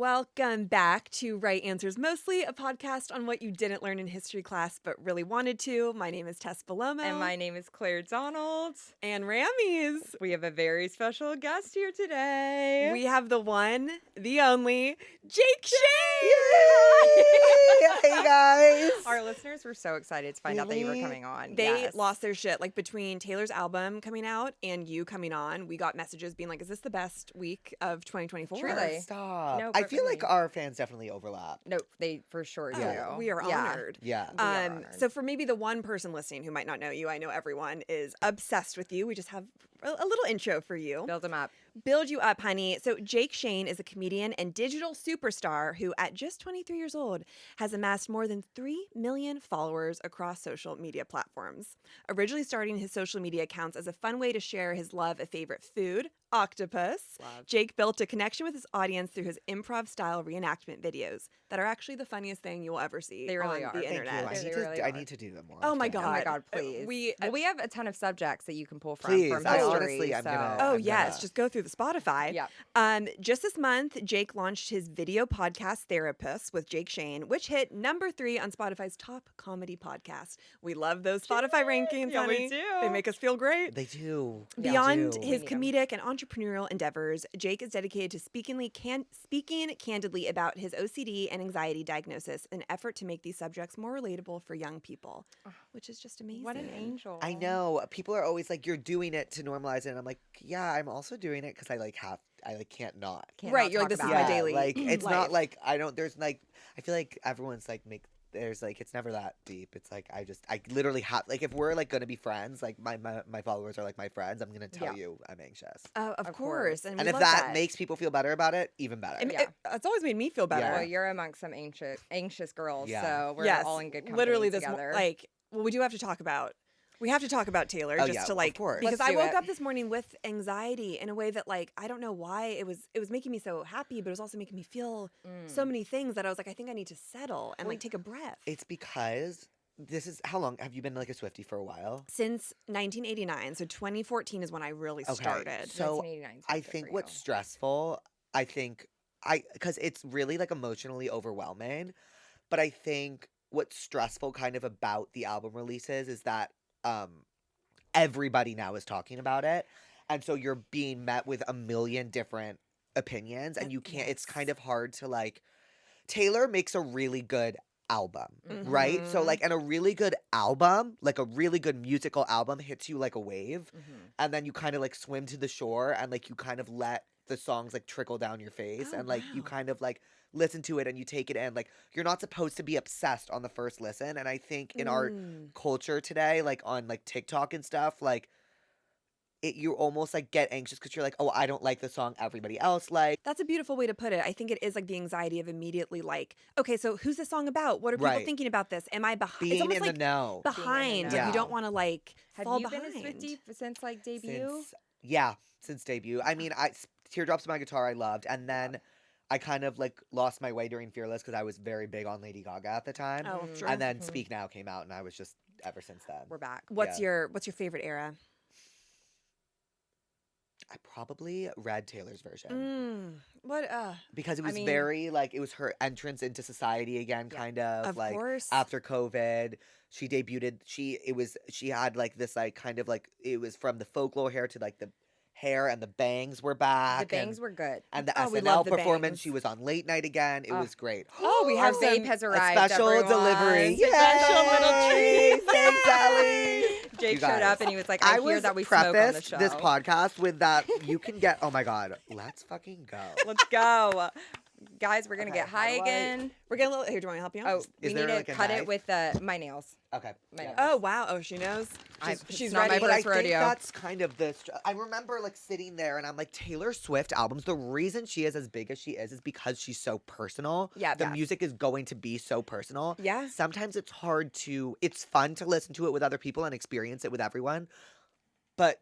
Welcome back to Right Answers Mostly, a podcast on what you didn't learn in history class but really wanted to. My name is Tess Bellomo. And my name is Claire Donald. And Rammies. We have a very special guest here today. We have the one, the only, Jake Shane! Hey guys! Our listeners were so excited to find out that you were coming on. They lost their shit. Like, between Taylor's album coming out and you coming on, we got messages being like, is this the best week of 2024? Truly. Stop. No, I feel really. like our fans definitely overlap. No, they for sure do. We are honored. Yeah. We are honored. So for maybe the one person listening who might not know you, I know everyone is obsessed with you. We just have a little intro for you. Build them up. Build you up, honey. So Jake Shane is a comedian and digital superstar who, at just 23 years old, has amassed more than 3 million followers across social media platforms. Originally starting his social media accounts as a fun way to share his love of favorite food, octopus, Jake built a connection with his audience through his improv-style reenactment videos that are actually the funniest thing you will ever see They really on are. the Thank internet. you. I need to do them more. Oh my often. God. Oh my God, please. We have a ton of subjects that you can pull from. Please, From I history, honestly, I'm so. gonna- Oh, I'm yes. gonna- Just go through the Spotify. Yeah. Just this month, Jake launched his video podcast, Therapist, with Jake Shane, which hit number 3 on Spotify's top comedy podcast. We love those Spotify rankings, Yeah, we honey. do. They make us feel great. They do. Beyond They do. his We need 'em. comedic and entrepreneurial endeavors, Jake is dedicated to speaking candidly about his OCD and anxiety diagnosis in an effort to make these subjects more relatable for young people, which is just amazing. What an angel. I know. People are always like, "You're doing it to normalize it," and I'm like, "Yeah, I'm also doing it because I can't not." Can't Right, not you're like, talk this is about my it. daily Like it's life. not like I don't. There's like I feel like everyone's like there's like it's never that deep. It's like I literally have like if we're like gonna be friends, like my followers are like my friends. I'm gonna tell you I'm anxious. Of Of course. course. And, And we if love that makes people feel better about it, even better. And Yeah. it's always made me feel better. Yeah. Well, you're amongst some anxious girls, Yeah. so we're Yes, all in good company literally together. we do have to talk about Taylor Oh, just yeah, to of like course. because Let's I do woke it. up this morning with anxiety in a way that like I don't know why it was making me so happy, but it was also making me feel so many things that I was like I think I need to settle and like take a breath. It's because this is how long have you been like a Swiftie for a while? Since 1989, so 2014 is when I really Okay, started. so 1989 's I good think for what's you. stressful, because it's really like emotionally overwhelming, but I think what's stressful kind of about the album releases is that everybody now is talking about it, and so you're being met with a million different opinions, and you can't. It's kind of hard to like. Taylor makes a really good album, right? So Mhm. like, and a really good album, like a really good musical album, hits you like a wave, and then you kind of like swim to the shore, and like you kind of let the songs like trickle down your face, Oh, and like you wow. kind of like listen to it and you take it in. Like you're not supposed to be obsessed on the first listen, and I think in our culture today, like on like TikTok and stuff, like you almost like get anxious because you're like, oh, I don't like the song everybody else like. That's a beautiful way to put it. I think it is like the anxiety of immediately like, okay, so who's this song about? What are people Right. thinking about this? Am I behind? It's Being almost in like the know. behind. Like know. you don't want to like Have fall you behind. been a Swiftie since like debut? Since debut. I mean, Teardrops on My Guitar I loved, and then I kind of like lost my way during Fearless because I was very big on Lady Gaga at the time. Oh, Mm. sure. And then Speak Now came out, and I was just ever since then. We're back. What's your favorite era? I probably read Taylor's version What because it was mean- very like it was her entrance into society again, kind of like course. after COVID. She debuted. She had like this like kind of like it was from the folklore hair to like the hair and the bangs were back. The bangs were good. and the Oh, we SNL love the performance. bangs. She was on Late Night again. It was great. Oh, we Our have vape some has A arrived. special everyone. delivery. Special little Yay! treat. Thanks, Allie. Jake You showed guys, up and he was like, I hear was that we smoke on the prefaced show. this podcast with that you can get. Oh my god, let's fucking go. Let's go. Guys, we're going to Okay, get how high do I- again. We're getting a little here, do you want me to help you? Oh, Is we there, need like, to a cut knife? it with my nails. Okay. My yeah. nails. Oh wow. Oh, she knows. She's not my ready. But I first think rodeo. that's kind of the. I remember like sitting there and I'm like, Taylor Swift albums. The reason she is as big as she is because she's so personal. Yeah, the yeah. music is going to be so personal. Yeah. Sometimes it's hard to. It's fun to listen to it with other people and experience it with everyone, but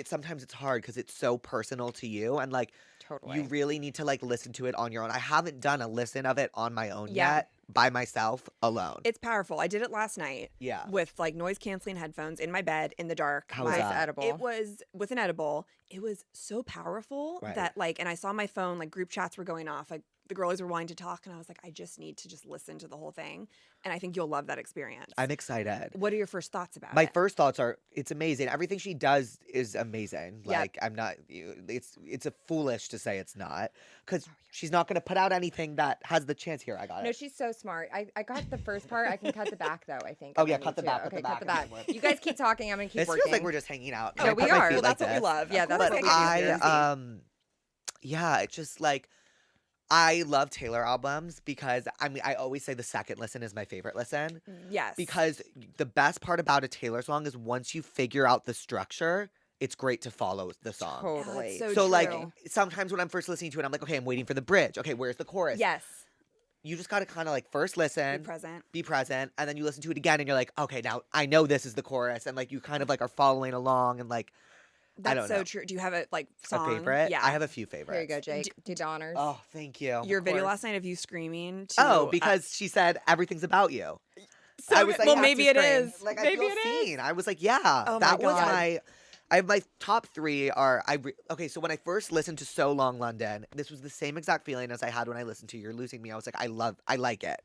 sometimes it's hard because it's so personal to you and like Totally. you really need to like listen to it on your own. I haven't done a listen of it on my own Yeah. yet by myself alone. It's powerful. I did it last night. Yeah. With like noise canceling headphones in my bed in the dark. How was My- that? edible. It was with an edible. It was so powerful Right. that like, and I saw my phone like group chats were going off. Like the girlies were wanting to talk, and I was like, I just need to just listen to the whole thing, and I think you'll love that experience. I'm excited. What are your first thoughts about My it? first thoughts are it's amazing. Everything she does is amazing. Yep. Like I'm not. It's a foolish to say it's not because she's not going to put out anything that has the chance. Here, I got No, it. she's so smart. I got the first part. I can cut the back though. I think. Oh if yeah, I cut need the to. back. Okay, cut the back. and then You guys keep talking. I'm gonna keep This working. feels like we're just hanging out. Oh, Can I we put my are. feet Well, like that's what we this? love. Yeah, Of that's course. what But we do I here. yeah, it's just like I love Taylor albums because I mean I always say the second listen is my favorite listen Yes. because the best part about a Taylor song is once you figure out the structure, it's great to follow the song. Yeah, that's Totally. so So like true. sometimes when I'm first listening to it, I'm like, okay, I'm waiting for the bridge. Okay, where's the chorus? Yes. You just gotta kind of like first Be listen, present. be present, and then you listen to it again, and you're like, okay, now I know this is the chorus, and like you kind of like are following along, and like That's don't so know. true. Do you have a like a song? favorite. Yeah. I have a few favorites. Here you go, Jake. Do the honors. Oh, thank you. Your video course. last night of you screaming. To, Oh, because she said everything's about you. so I was like, well, have to maybe it scream. is. Like I maybe feel it is. seen. I was like, yeah, Oh my that was God. I have my top three are okay. So when I first listened to So Long London, this was the same exact feeling as I had when I listened to You're Losing Me. I was like, I like it.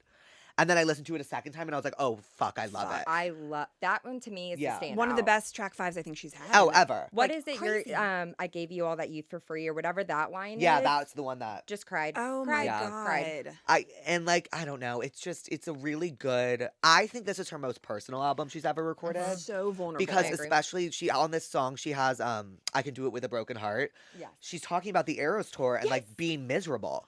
And then I listened to it a second time, and I was like, oh fuck, I love it. I love that one. To me, is Yeah. the standout. One of the best track fives I think she's had. Oh, ever. What like, is it? crazy. Your I gave you all that youth for free, or whatever that line Yeah, is. that's the one that Just cried. Oh cried, my Yeah. god. cried. I don't know. It's a really good. I think this is her most personal album she's ever recorded. So vulnerable. Because I agree. especially she on this song she has I Can Do It With a Broken Heart. Yes. She's talking about the Eras tour and Yes. like being miserable.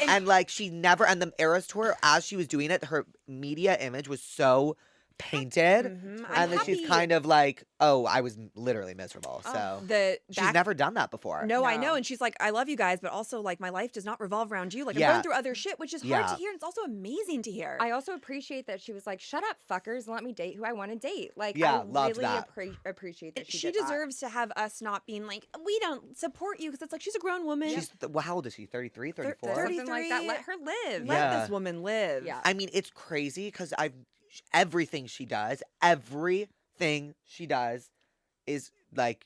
And like she never and the Eras tour as she was doing it, her media image was so painted. Mhm. I'm And then she's happy- kind of like, oh, I was literally miserable. So she's back- never done that before. No, I No. know. And she's like, I love you guys, but also like my life does not revolve around you. Like I'm Yeah. going through other shit, which is hard Yeah. to hear. And it's also amazing to hear. I also appreciate that she was like, "Shut up, fuckers, and let me date who I want to date." Like, Yeah, I loved really that. appreciate that she she did that. deserves to have us not being like, we don't support you. Because it's like, she's a grown woman. She's well, how old is she? 33, 34? 30. something like that. Let her live. Let Yeah. this woman live. Yeah. I mean, it's crazy because everything she does is like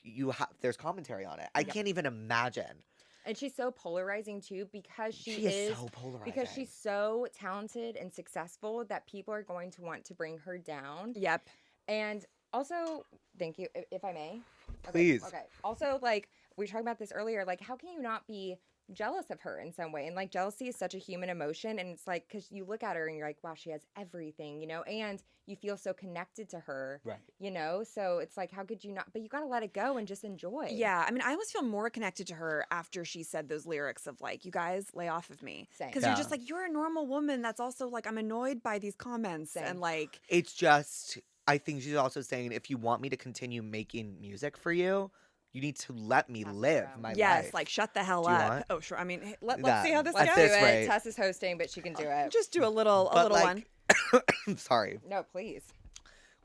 there's commentary on it. I Yep. can't even imagine. And she's so polarizing too because She is so polarizing. because she's so talented and successful that people are going to want to bring her down. Yep. And also, thank you, if I may. Okay, Please. Okay. Also, like we were talking about this earlier, like how can you not be jealous of her in some way? And like jealousy is such a human emotion, and it's like because you look at her and you're like, wow, she has everything, you know, and you feel so connected to her, Right. you know. So it's like, how could you not? But you got to let it go and just enjoy. Yeah, I mean, I always feel more connected to her after she said those lyrics of like, "You guys lay off of me," Same. because Yeah. you're just like, you're a normal woman. That's also like, I'm annoyed by these comments Same. and like, It's just I think she's also saying if you want me to continue making music for you, you need to let me Pass it live around. my yes, life. like shut the hell Do you up. want? Oh, sure. I mean, hey, let's That- see how this at Let's goes. do this it. rate. Tess is hosting, but she can do it. Just do a little But one. like, sorry. No, please.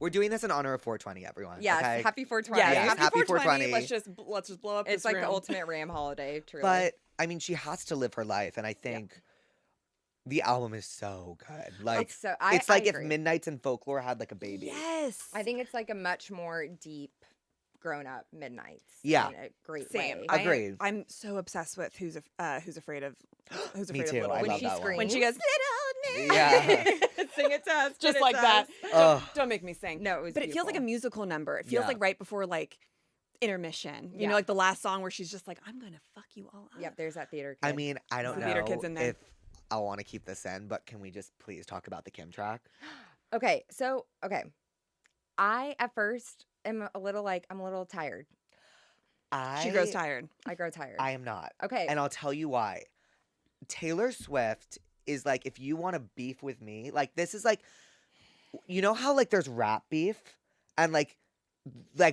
We're doing this in honor of 420, everyone. Yes. okay? Happy 420. Yes, Yes, happy happy 420. 420. Let's just blow up. It's this like the room. ultimate Ram holiday, truly. But I mean, she has to live her life, and I think the album is so good. Like it's so, it's like if agree. Midnights and Folklore had like a baby. Yes, I think it's like a much more deep, grown-up Midnights. Yeah. in a great same. way. Agreed. I'm so obsessed with who's afraid of who's Me afraid too, of little. I when love she that one. screams, When she goes, little Yeah. sing it to us, just sing it like to that. us. Ugh. Don't make me sing. No, it was But it feels like a beautiful. musical number. It feels Yeah. like right before like intermission. You Yeah. know, like the last song where she's just like, I'm gonna fuck you all up. Yep, there's that theater kid. I mean, I don't The know theater kid's in there. if I want to keep this in, but can we just please talk about the Kim track? okay, so I at first am a little like I'm a little tired. She grows tired. I grow tired. I am not. okay, And I'll tell you why. Taylor Swift is like, if you want to beef with me, like this is like, you know how like there's rap beef and like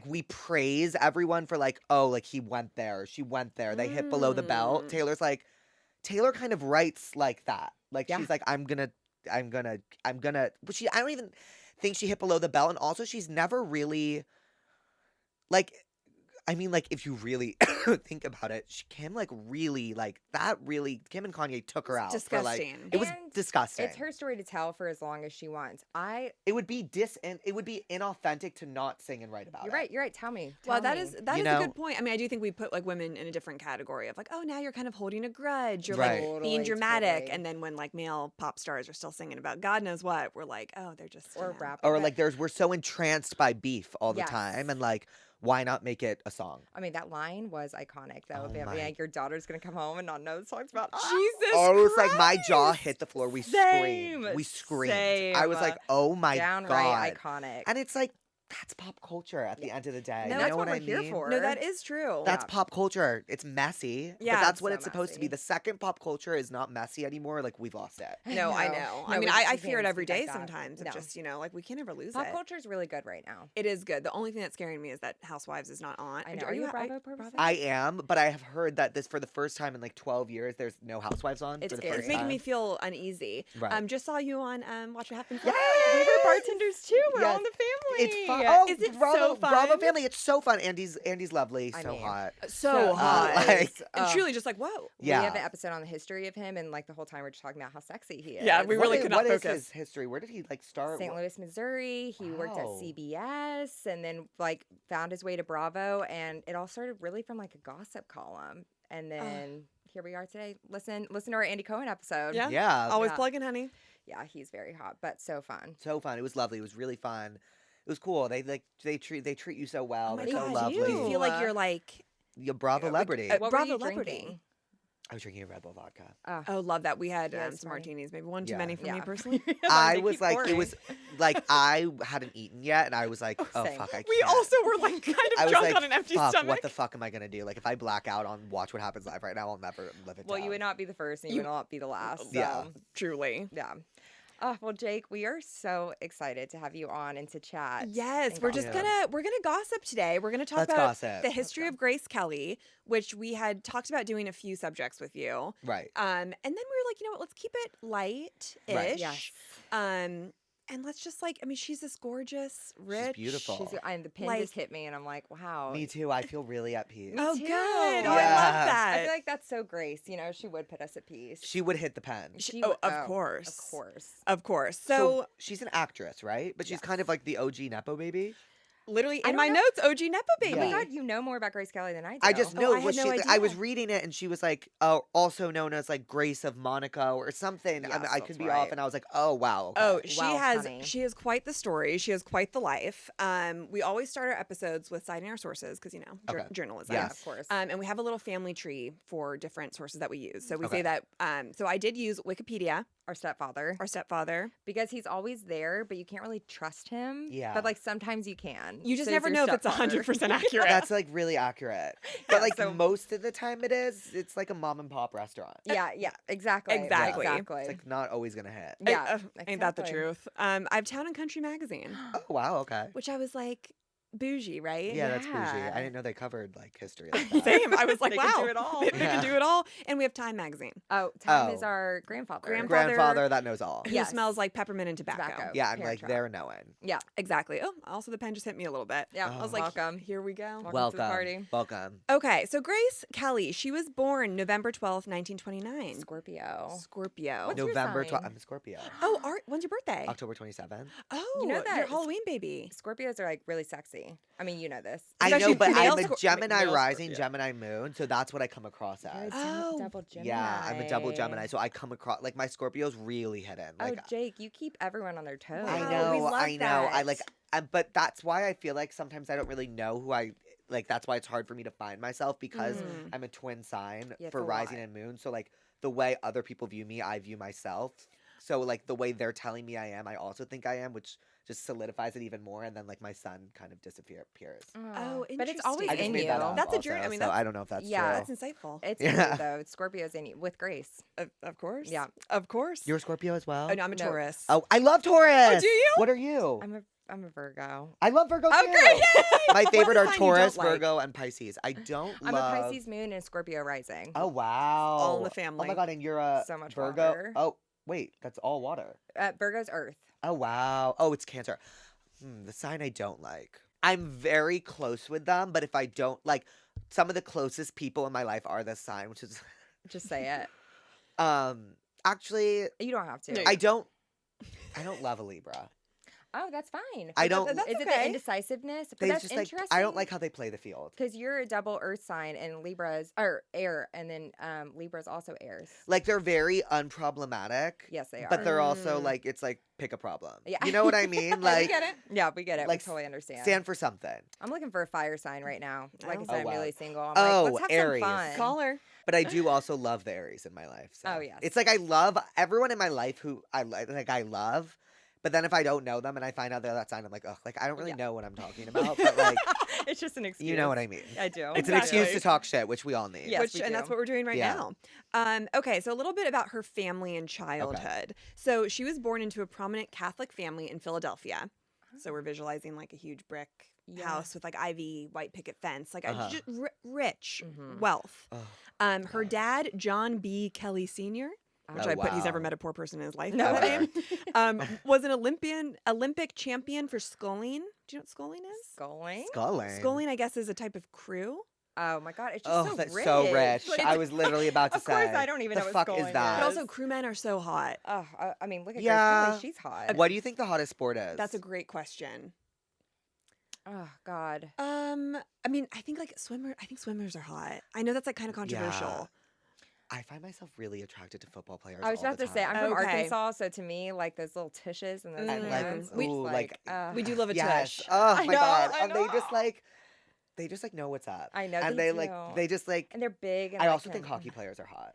we praise everyone for like, oh, like he went there, she went there, they hit below the belt. Mm. Taylor kind of writes like that. Like Yeah. she's like, I'm gonna, but I don't even think she hit below the belt. And also she's never really like, I mean, like, if you really think about it, Kim, like, really, like, that really, Kim and Kanye took her out. For, like, disgusting. it was And disgusting. It's her story to tell for as long as she wants. It would be inauthentic to not sing and write about You're it. right. You're right. Tell me. Well, Tell that me. is that You is a know? good point. I mean, I do think we put like women in a different category of like, oh, now you're kind of holding a grudge. You're Right. like being Totally, dramatic, totally. and then when like male pop stars are still singing about God knows what, we're like, oh, they're just Or you know. rap. Or, But, like, we're so entranced by beef all the Yes. time. And, like, why not make it a song? I mean, that line was iconic, though. Oh Being my- like, your daughter's going to come home and not know the songs about us. Jesus Oh, it was like my jaw Christ! hit the floor. We Same, screamed. We screamed. I was same. like, oh my Downright God. iconic. And it's like, that's pop culture at the end of the day. No, You that's know what what we're I here mean? for. No, that is true. That's Yeah. pop culture. It's messy. Yeah, but that's it's what so it's supposed to be. messy. The second pop culture is not messy anymore. Like, we've lost it. No, I know. No, I mean, we- I we fear it can't every speak like day that. sometimes. Of No. just like we can't ever lose Pop it. culture is really good right now. It is good. The only thing that's scaring me is that Housewives is not on. I know. Are you a Bravo person? I am, but I have heard that this for the first time in like 12 years, there's no housewives on It's for the scary. first It's making time. me feel uneasy. Right. Just saw you on Watch What Happens. Yay! We were bartenders too. We're all Yes. in the family. It's fun. Oh, Is it Bravo, so fun? Bravo family. It's so fun. Andy's lovely. I So mean, hot. So hot. like, and truly just like, whoa. Yeah. We have an episode on the history of him, and like the whole time we're just talking about how sexy he is. Yeah, we really could not What is focus. his history? Where did he like start? St. Louis, Missouri. He worked at Wow. CBS and then like found his way to Bravo, and it all started really from like a gossip column, and then here we are today. Listen to our Andy Cohen episode. Yeah. Yeah. Always Yeah. plugging, honey. Yeah, he's very hot, but so fun. So fun. It was lovely. It was really fun. It was cool. They treat you so well. Oh my They're so God, lovely. you feel like you're like You're Bravo celebrity. What were Bravo you celebrity. drinking? I was drinking a Red Bull vodka. Oh, love that. We had Yeah, some sorry. martinis, maybe one too Yeah. many for me Yeah. personally. I They was keep like, it pouring. was like I hadn't eaten yet, and I was like, oh Same. fuck, I can't. We also were like kind I of was drunk like, on an empty fuck, stomach. what the fuck am I gonna do? Like, if I black out on Watch What Happens Live right now, I'll never live it Well, down. you would not be the first, and you would not be the last. So. Yeah. Truly. Yeah. Oh, well, Jake, we are so excited to have you on and to chat. Yes, and we're just gossip. we're gonna gossip today. We're gonna talk Let's about gossip. the history of Grace Kelly, which we had talked about doing a few subjects with you. Right. And then we were like, you know what, let's keep it light-ish. Right. Yes. And let's just like, I mean, she's this gorgeous, rich. beautiful. And the pin Like- just hit me, and I'm like, wow. Me too. I feel really at peace. Me Oh, too. good. Oh, I love Yes. that. I feel like that's so Grace. You know, she would put us at peace. She would hit the pen. She oh, would- of course. Of course. Of course. So So, she's an actress, right? But she's Yes. kind of like the OG Nepo baby. literally I in don't my know- notes, OG Nepo baby. Oh my Yeah. God, you know more about Grace Kelly than I do. I just Oh, know I had no I was idea. reading it, and she was like, also known as like Grace of Monaco or something. I, mean, Yes, I that's could be right. off, and I was like, oh wow. Okay. Oh, she Wow, has honey. she has quite the story. She has quite the life. We always start our episodes with citing our sources because Okay. journalism. Yeah. Of course. And we have a little family tree for different sources that we use. So we Okay. say that. So I did use Wikipedia, Our stepfather. our stepfather. Because he's always there, but you can't really trust him. Yeah. But like sometimes you can. You just So never your know if it's stepfather. 100% accurate. That's like really accurate. But like so- most of the time it is. It's like a mom and pop restaurant. Yeah, exactly. Exactly. Exactly. It's like not always gonna hit. Yeah, Ain't that the exactly. truth? I have Town and Country magazine, Oh wow, okay. which I was like, bougie, right? Yeah, that's bougie. Yeah. I didn't know they covered like history like that. Same. I was like, They wow, can do it all. They Yeah. can do it all. And we have Time magazine, Oh, Tom is Oh. our grandfather. Grandfather that knows all. who Yes. smells like peppermint and tobacco. Tobacco. Yeah, I'm Parent like trap. they're knowing. Yeah. Exactly. Oh, also the pen just hit me a little bit. Yeah. Oh. I was like, welcome. here we go. Welcome to the party. Welcome. Okay, so Grace Kelly, she was born November 12th, 1929. Scorpio. Scorpio. What's your November sign? 12th. I'm a Scorpio. Oh, when's your birthday? October 27th. Oh, You know you're that a Halloween baby. Scorpios are like really sexy. I mean, you know this. I actually know, but male I'm a Scor- Gemini male rising, Scorpio. Gemini moon, so that's what I come across You're a as. Oh. double Gemini. Yeah, I'm a double Gemini, so I come across like my Scorpio's really hidden. Oh, Like Jake, you keep everyone on their toes. Wow, I we know, love I know. I that. like, but that's why I feel like sometimes I don't really know who I like. That's why it's hard for me to find myself because Mm. I'm a twin sign Yeah, it's for a rising lot. and moon. So like the way other people view me, I view myself. So like the way they're telling me I am, I also think I am, which just solidifies it even more. And then like my sun kind of disappears. Oh, but it's always I just in made you. that up That's a also, journey. I mean, so that's- I don't know if that's Yeah, true. That's insightful. It's in Yeah. you though. Scorpio's in you with Grace. Of course. Yeah. Of course. You're a Scorpio as well. Oh, no, I'm a No. Taurus. Oh, I love Taurus. do you? What are you? I'm a Virgo. I love Virgo Oh, too. great. My What's favorite the are sign you Taurus, don't like? Virgo, and Pisces. I don't I'm love. a Pisces moon and Scorpio rising. Oh wow! all in the Oh family. my god! And you're a So much Virgo. water. Oh wait, that's all water. Virgo's Earth. Oh wow! Oh, it's Cancer. The sign I don't like. I'm very close with them, but if I don't like, some of the closest people in my life are this sign, which is Just say it. actually You don't have to. No, I don't love a Libra. Oh, that's fine. I don't that's Is it okay. the indecisiveness? But they that's just like interesting. I don't like how they play the field. because you're a double Earth sign, and Libras are air, and then Libras also airs. Like they're very unproblematic. Yes, they are. But they're also Mm. like it's like pick a problem. Yeah. You know what I mean? Like we get it. Yeah, we get it. like, we totally understand. stand for something. I'm looking for a fire sign right now. Like I Oh. said, I'm wow. really single. I'm Oh, like, let's have Aries. some fun. Call her. But I do also love the Aries in my life. So. Oh, yes. It's like I love everyone in my life who I like I love. But then if I don't know them and I find out they're that sign, I'm like, oh, like I don't really know what I'm talking about. But like, It's just an excuse. you know what I mean. I do. It's an excuse to talk shit, which we all need. Yes, Which, we and do. that's what we're doing right Yeah. now. Okay, so a little bit about her family and childhood. So she was born into a prominent Catholic family in Philadelphia. So we're visualizing like a huge brick Yeah. house with like ivy, white picket fence, like Uh-huh. a just rich Mhm. wealth. Oh, Her dad, John B. Kelly Sr., which Oh, I put he's never wow. met a poor person in his life. No. by that name, was an Olympic champion for sculling. Do you know what sculling is? Sculling. Sculling. Sculling, I guess, is a type of crew. Oh my god, it's just Oh, so that's rich. so rich. Like, I was literally about to of say. course, I don't even the know what fuck sculling is that? But is. also, crewmen are so hot. Oh, I mean, look at Yeah. Grace Kelly. She's hot. What do you think the hottest sport is? That's a great question. Oh God. I mean, I think swimmers are hot. I know that's like kind of controversial. I find myself really attracted to football players. I was all about the to say I'm time. from Okay. Arkansas, so to me, like those little tushes and those And, like, hands, we- it's ooh, like, like, We do love a yes. tush. Oh I my know, god. I And they just know. like know what's up. I know And they like do. they just like and they're big. And I like, also think can- hockey players are hot.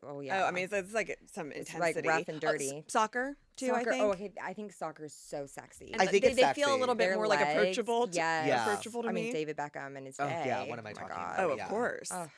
Oh yeah. Oh, I mean, it's like some It's, like, intensity. rough and dirty. Soccer too. soccer. I think. Oh, okay. I think soccer's so sexy. And I think they, it's they feel a sexy. little bit Their more like legs, approachable. yes. Yeah. Approachable to I me. mean, David Beckham and his Oh, day. yeah, what am I my talking God. about? Oh, of Yeah. course. Oh.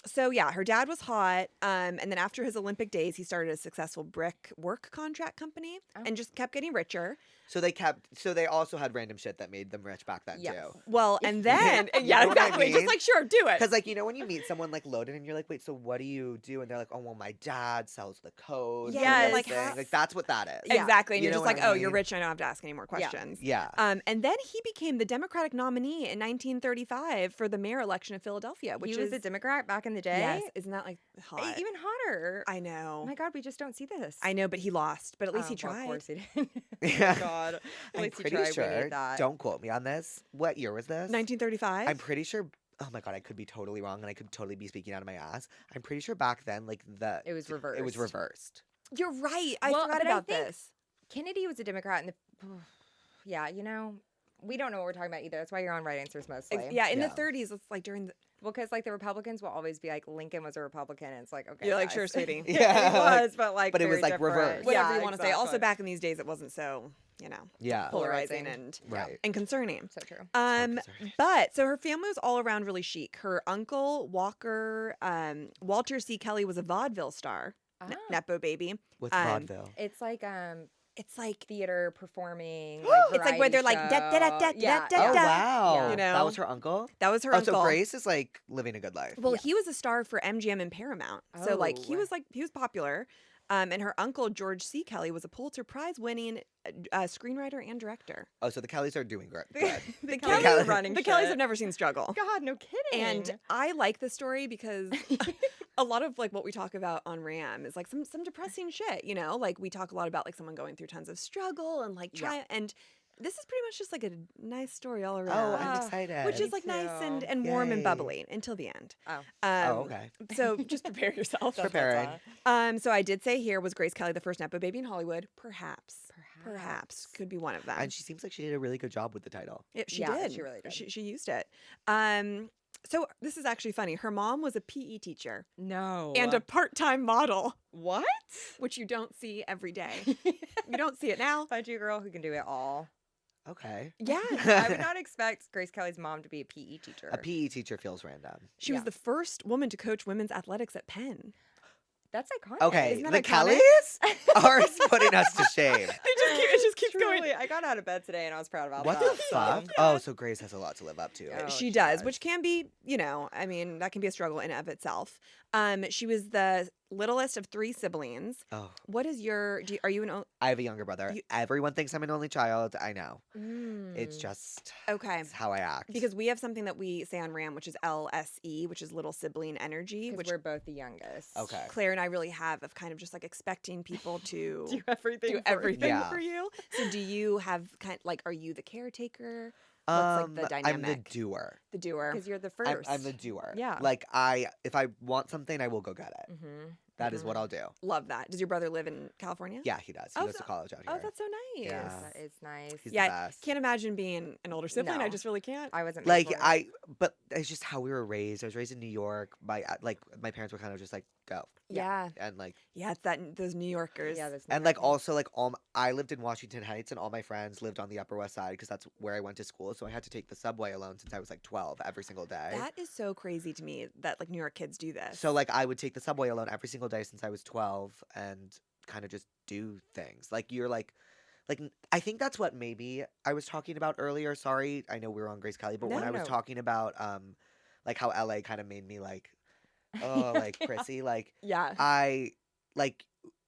So yeah, her dad was hot. And then after his Olympic days, he started a successful brick work contract company Oh. and just kept getting richer. So they also had random shit that made them rich back then Yes. too. Well, and then You yeah, know what I exactly. mean? Just like sure, do it. Because like you know when you meet someone like loaded and you're like, wait, so what do you do? And they're like, oh well, my dad sells the codes. and Yes. everything." Like, like that's what that is. Yeah. Exactly. And You you're know just what like, I oh, you're mean? rich. I don't have to ask any more questions. Yeah. And then he became the Democratic nominee in 1935 for the mayor election of Philadelphia, which He was is a Democrat back in the day. yes, isn't that like hot? Even hotter. I know. Oh my God, we just don't see this. I know, but he lost. But at least he Well, tried. of course he did. Yeah. Oh God. At I'm least he pretty tried. We sure. need that. Don't quote me on this. What year was this? 1935. I'm pretty sure. Oh my god, I could be totally wrong, and I could totally be speaking out of my ass. I'm pretty sure back then, like It was reversed. It was reversed. You're right. I Well, forgot but I about think- this. Kennedy was a Democrat in the. Yeah, you know, we don't know what we're talking about either. That's why you're on right answers mostly. Yeah, in Yeah. the 30s, it's like during the. Well, because like the Republicans will always be like Lincoln was a Republican, and it's like okay, You're like, guys. sure, sweetie. yeah, he Yeah. was, but like, But it was, very like, different. reversed. Whatever Yeah, you want to say. Also, exactly. back in these days, it wasn't so, Yeah. polarizing Polarizing. and Right. and concerning. So true. concerning. But so her family was all around really chic. Her uncle Walker, Walter C. Kelly, was a vaudeville star, Ah. nepo baby. With Um, vaudeville. It's like It's like theater performing. It's like where they're like, da, da, da, da, yeah, da, Oh da. wow. Yeah. You know? That was her uncle. that was her Oh, uncle. so Grace is like living a good life. Well, Yes. he was a star for MGM and Paramount. So like he Oh. was popular. And her uncle George C. Kelly was a Pulitzer Prize winning screenwriter and director. Oh, so the Kellys are doing good. The Kellys Kellys are running The Kellys shit. have never seen struggle. God, no kidding. And I like the story because a lot of like what we talk about on Ram is like some depressing shit, you know? Like we talk a lot about like someone going through tons of struggle and like try and this is pretty much just like a nice story all around. Oh, I'm Ah, excited. which Me is like nice too. and warm and Yay. bubbly until the end. Oh. okay. So just prepare yourself. Preparing. So I did say here, was Grace Kelly the first nepo baby in Hollywood? Perhaps could be one of them. And she seems like she did a really good job with the title. She Yeah, did. she really did. She used it. So this is actually funny. Her mom was a PE teacher No. and a part-time model, what? which you don't see every day. You don't see it now. Find you a girl who can do it all. Okay. Yeah. I would not expect Grace Kelly's mom to be a PE teacher. A PE teacher feels random. She was Yeah. the first woman to coach women's athletics at Penn. That's iconic. Okay, Isn't that the iconic? Kellys are putting us to shame. It just keeps going. Truly, I got out of bed today and I was proud about What that. the fuck? Oh, so Grace has a lot to live up to. Oh, She she does, does. which can be, I mean, that can be a struggle in and of itself. She was the littlest of 3 siblings. Oh, What is your? Are you an? I have a younger brother. You- Everyone thinks I'm an only child. I know. It's Mm. just Okay. it's how I act. Because we have something that we say on RAM, which is LSE, which is little sibling energy, Because which we're both the youngest. Okay. Claire and I really have of kind of just like expecting people to Do everything. do everything Yeah. for you. So do you have like, are you the caretaker? What's like the I'm dynamic? the doer. The doer. Because you're the I'm, first. I'm the doer. Yeah. Like if I want something, I will go get it. Mm-hmm. That is what I'll do. Love that. Does your brother live in California? Yeah, he does. He Oh, goes to college out here. Oh, that's so nice. Yeah. That is nice. He's Yeah, the best. can't imagine being an older sibling. I No. just really can't. I wasn't Like made for it. but it's just how we were raised. I was raised in New York. My parents were kind of just like go Yeah. and like Yeah, it's those New Yorkers. Yeah, that's and like also like I lived in Washington Heights and all my friends lived on the Upper West Side because that's where I went to school. So I had to take the subway alone since I was like 12 every single day. That is so crazy to me that like New York kids do this. So like I would take the subway alone every single day since I was 12 and kind of just do things. Like you're like I think that's what maybe I was talking about earlier. Sorry, I know we were on Grace Kelly, but when No, I was no. talking about like how LA kind of made me like oh like prissy, like yeah. I like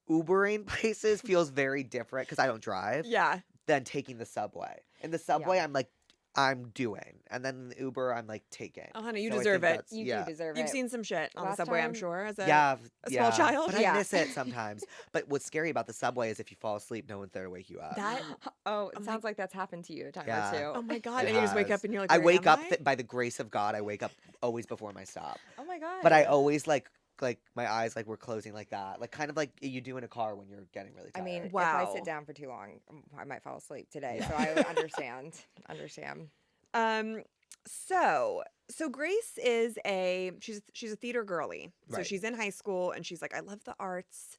Ubering places feels very different because I don't drive Yeah. than taking the subway. In the subway, I'm doing, and then in the Uber, I'm like taking. Oh, honey, you So I deserve think it. that's- You yeah. do deserve You've it. seen some shit on the Last subway, I'm time- sure, as Yeah, a small child? But I Yeah. miss it sometimes. But what's scary about the subway is if you fall asleep, no one's there to wake you up. That Oh, it I'm sounds like that's happened to you a time Yeah. or two. oh my god. It And you just wake has. up and you're like, I "Where wake am up I?" by the grace of God. I wake up always before my stop. Oh my god. But I always like my eyes like were closing like that, like kind of like you do in a car when you're getting really I tired. mean, if Wow. I sit down for too long, I might fall asleep today. Yeah. So I understand. Understand. So Grace is she's a theater girly. So Right. she's in high school and she's like, I love the arts.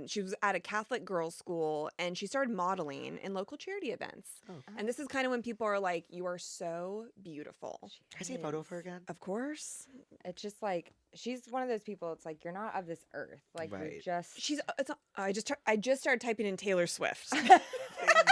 She was at a Catholic girls' school and she started modeling in local charity events. Oh. And this is kind of when people are like, you are so beautiful. Can I see a photo of her again? Of course. It's just like she's one of those people. It's like you're not of this earth. Like you're Right. just. I just started typing in Taylor Swift.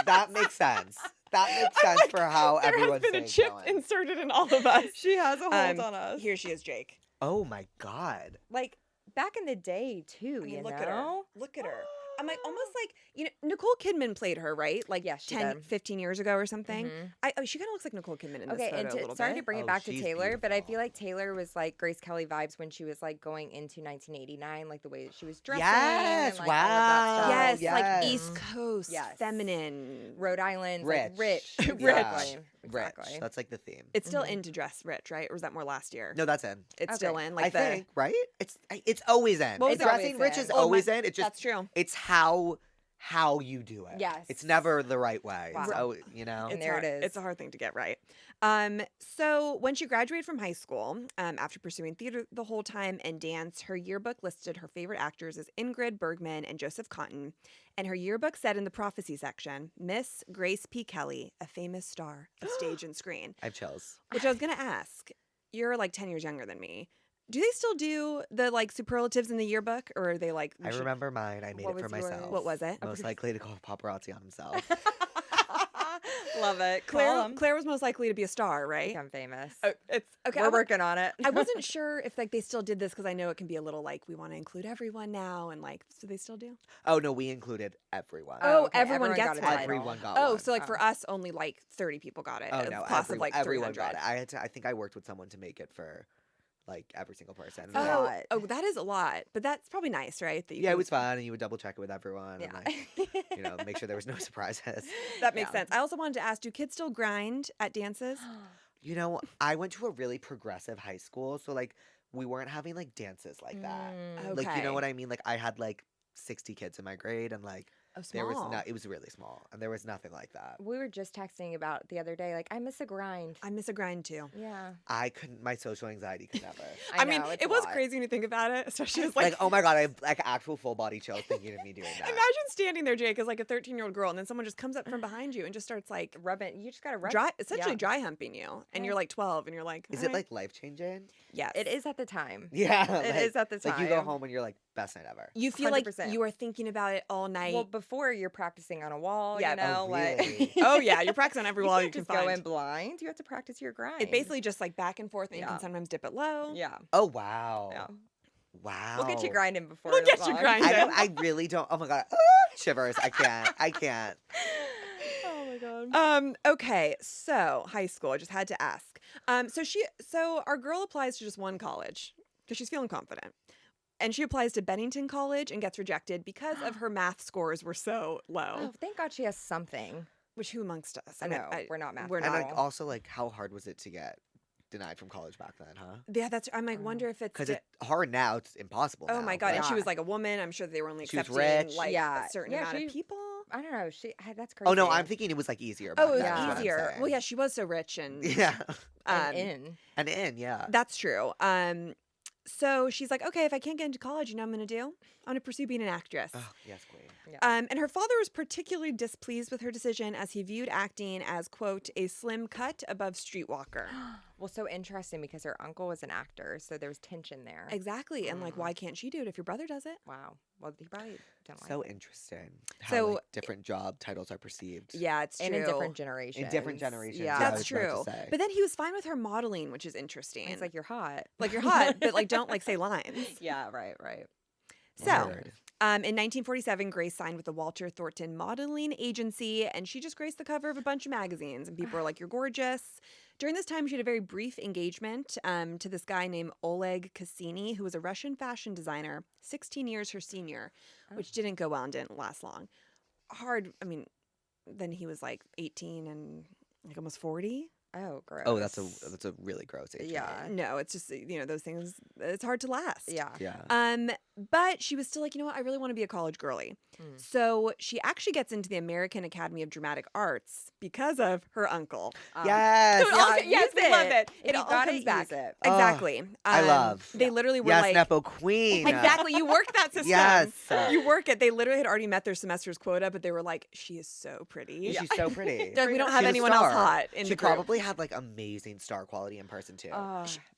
That makes sense. That makes sense for how there has everyone's been a saying chip going. inserted in all of us. She has a hold Um, on us. Here she is, Jake. Oh my god. Like back in the day too. I mean, You look know. at her. Look at her. I'm like almost like, Nicole Kidman played her, right? Like Yeah, she 10, did. 15 years ago or something. Mhm. She kind of looks like Nicole Kidman in this Okay, photo and a little sorry bit. to bring it Oh, back to she's Taylor, but I beautiful. feel like Taylor was like Grace Kelly vibes when she was like going into 1989, like the way that she was dressing. Yes, and, like, all of that wow. stuff. Yes, like yes. East Coast, Yes. feminine. Rhode Island, Rich. like rich, Yeah. exactly. Rich. Exactly. That's like the theme. It's still Mhm. in to dress rich, right? Or was that more last year? No, that's in. It's Okay. still in. I Like think, right? It's always in. What was It's it? dressing Always rich in. is Oh, always in. It's just that's true. it's how you do it. Yes. It's never the right way. It's Wow. always, you know. And there hard. it is. It's a hard thing to get right. So when she graduated from high school, after pursuing theater the whole time and dance, her yearbook listed her favorite actors as Ingrid Bergman and Joseph Cotton. And her yearbook said in the prophecy section, Miss Grace P. Kelly, a famous star of stage and screen. I have chills. Which I was going to ask. You're like 10 years younger than me. Do they still do the like superlatives in the yearbook, or are they like? I remember mine. I made What it for was yours? myself. What was it? Most likely to call paparazzi on himself. Love it. Claire was most likely to be a star, right? Become famous. Oh, it's okay. We're working on it. I wasn't sure if like they still did this because I know it can be a little like we want to include everyone now and like do they still do? Oh no, we included everyone. Oh, okay, everyone got gets a one. title. Everyone got Oh, one. so like Oh. for us only like 30 people got it. Oh a no, class of like everyone 300. got it. I think I worked with someone to make it for like every single person. a Oh, lot. oh, that is a lot, but that's probably nice, right? That you Yeah, it can- was fun, and you would double check it with everyone, and Yeah. like make sure there was no surprises. That makes Yeah. sense. I also wanted to ask: do kids still grind at dances? You know, I went to a really progressive high school, so like we weren't having like dances like that. Mm. Like you know Okay. what I mean? Like I had like 60 kids in my grade, and like Oh, there was small. not. It was really small, and there was nothing like that. We were just texting about the other day. Like, I miss a grind. I miss a grind too. Yeah. I couldn't. My social anxiety could never. I mean, know, it's it a was lot. crazy when you think about it, especially as Like, oh my god, I have like actual full body chills thinking of me doing that. imagine standing there, Jake, as like a 13-year-old girl, and then someone just comes up from behind you and just starts like Rubbing. You just gotta rub. essentially yeah. dry humping you, and Yeah. you're like 12, and you're like, Is "All it right." like life changing? Yes, It is at the time. Yeah, It is at the time. Like you go home and you're like best night ever. You feel like 100%. you are thinking about it all night. Well, before you're practicing on a wall, Yeah. you know, Oh, like really? Oh yeah, you're practicing on every wall you can't can just go in find. blind. You have to practice your grind. It's basically just like back and forth, and you Yeah. can sometimes dip it low. yeah. Oh wow. Yeah. Wow. We'll get you grinding before We'll get you long. grinding. I really don't. Oh my God. Shivers. I can't. I can't. Oh my god. Okay, so high school. I just had to ask. So our girl applies to just one college because she's feeling confident. And she applies to Bennington College and gets rejected because of her math scores were so low. Oh, thank God she has something. Which who amongst us? I know we're not math. We're And not. like also like how hard was it to get denied from college back then, huh? Yeah, that's. I'm like, wonder if it's. Because it's hard now. It's impossible. Oh now, my God! And but- she was like a woman. I'm sure they were only She was accepting rich. like Yeah. a certain Yeah, amount she- of people. I don't know. That's crazy. Oh no, I'm thinking it was like easier. Oh, back it was then, is what I'm easier. saying. Well, yeah, she was so rich and Yeah. And in. Yeah. That's true. So she's like, okay, if I can't get into college, you know what I'm going to do? I'm going to pursue being an actress. Oh, yes, queen. And her father was particularly displeased with her decision as he viewed acting as, quote, a slim cut above streetwalker. Well, so interesting because her uncle was an actor, so there was tension there. Exactly. And like, why can't she do it if your brother does it? Wow. Well, he probably don't like So it. interesting. How So- like, different job titles are perceived. Yeah, it's true. And in different generations. In different generations. Yeah. I That's was about true. to say. But then he was fine with her modeling, which is interesting. It's like you're hot. Like, you're hot, but like, don't like say lines. Yeah, right. So, Word. in 1947, Grace signed with the Walter Thornton Modeling Agency, and she just graced the cover of a bunch of magazines. And people were like, "You're gorgeous." During this time, she had a very brief engagement to this guy named Oleg Cassini, who was a Russian fashion designer, 16 years her senior, which didn't go well and didn't last long. Hard. I mean, then he was like 18 and like almost 40. Oh, gross. Oh, that's a really gross age. Yeah. No, it's just, those things, it's hard to last. Yeah. Yeah. But she was still like, you know what? I really want to be a college girly. So she actually gets into the American Academy of Dramatic Arts because of her uncle. Yes. So it all, Yeah, yes, use we love it. it. If It you all got comes it, back. use it. Exactly. I love. They literally were Yes, like, Nepo Queen. exactly. You work that system. Yes. You work it. They literally had already met their semester's quota, but they were like, she is so pretty. She's so pretty. They're like, we don't She's have a anyone else star. hot in She the group. probably had like amazing star quality in person too.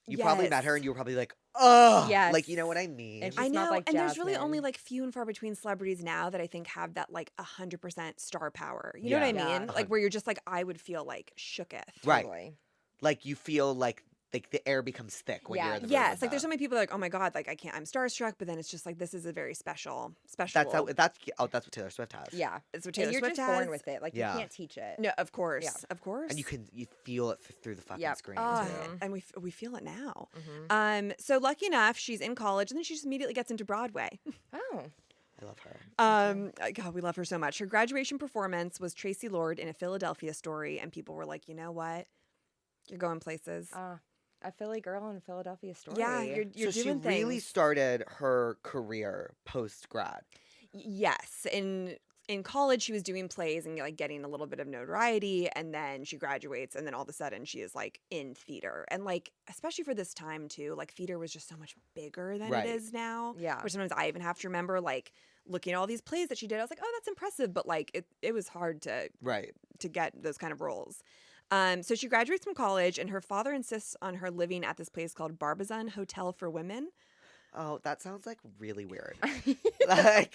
You Yes. probably met her and you were probably like, oh, Yes. like you know what I mean? And I It's not know, like and there's really Jasmine. only like few and far between celebrities now that I think have that like 100% star power. You know what I Yeah. mean? Yeah. Like where you're just like, I would feel like shooketh. Right. Totally. Like you feel like the air becomes thick when Yeah. you're in the room. Yes, with like there's so them. many people like, oh my god, like I can't, I'm starstruck, but then it's just like this is a very special. That's how that's what Taylor Swift has. Yeah. It's what And Taylor you're Swift just has. born with it. Like Yeah. you can't teach it. No, of course, Yeah. of course. And you feel it through the fucking Yep. screen Ah, too. and we feel it now. Mhm. So lucky enough, she's in college, and then she just immediately gets into Broadway. Oh. I love her. God, we love her so much. Her graduation performance was Tracy Lord in A Philadelphia Story, and people were like, you know what, you're going places. A Philly girl in a Philadelphia story. Yeah, you're so doing she really things. started her career post grad. Yes, in college she was doing plays and like getting a little bit of notoriety, and then she graduates, and then all of a sudden she is like in theater, and like especially for this time too, like theater was just so much bigger than Right. it is now. Yeah. Which sometimes I even have to remember like looking at all these plays that she did. I was like, oh, that's impressive, but like it was hard Right. to get those kind of roles. So she graduates from college, and her father insists on her living at this place called Barbizon Hotel for Women. Oh, that sounds like really weird. Like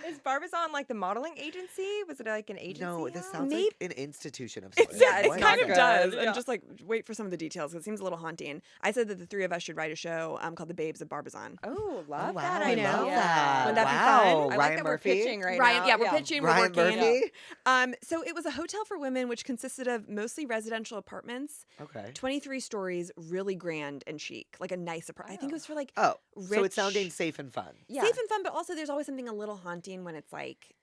Is Barbizon like the modeling agency? Was it like an agency? no, this now? sounds Maybe- like an institution of sorts. Yeah, it's What? kind not of does. good. And Yeah. just like wait for some of the details because it seems a little haunting. I said that the three of us should write a show called The Babes of Barbizon. Oh, love wow, that I idea. love that. Wouldn't that be wow. fun? I like Ryan that Murphy. we're pitching right Ryan, now. yeah, we're pitching, we're Ryan working. Murphy. So it was a hotel for women, which consisted of mostly residential apartments, Okay. 23 stories, really grand and chic, like a nice apartment. I think it was for like Oh, so rich- it's sounding safe and fun. Yeah. safe and fun, but also there's always something a little haunting when it's like,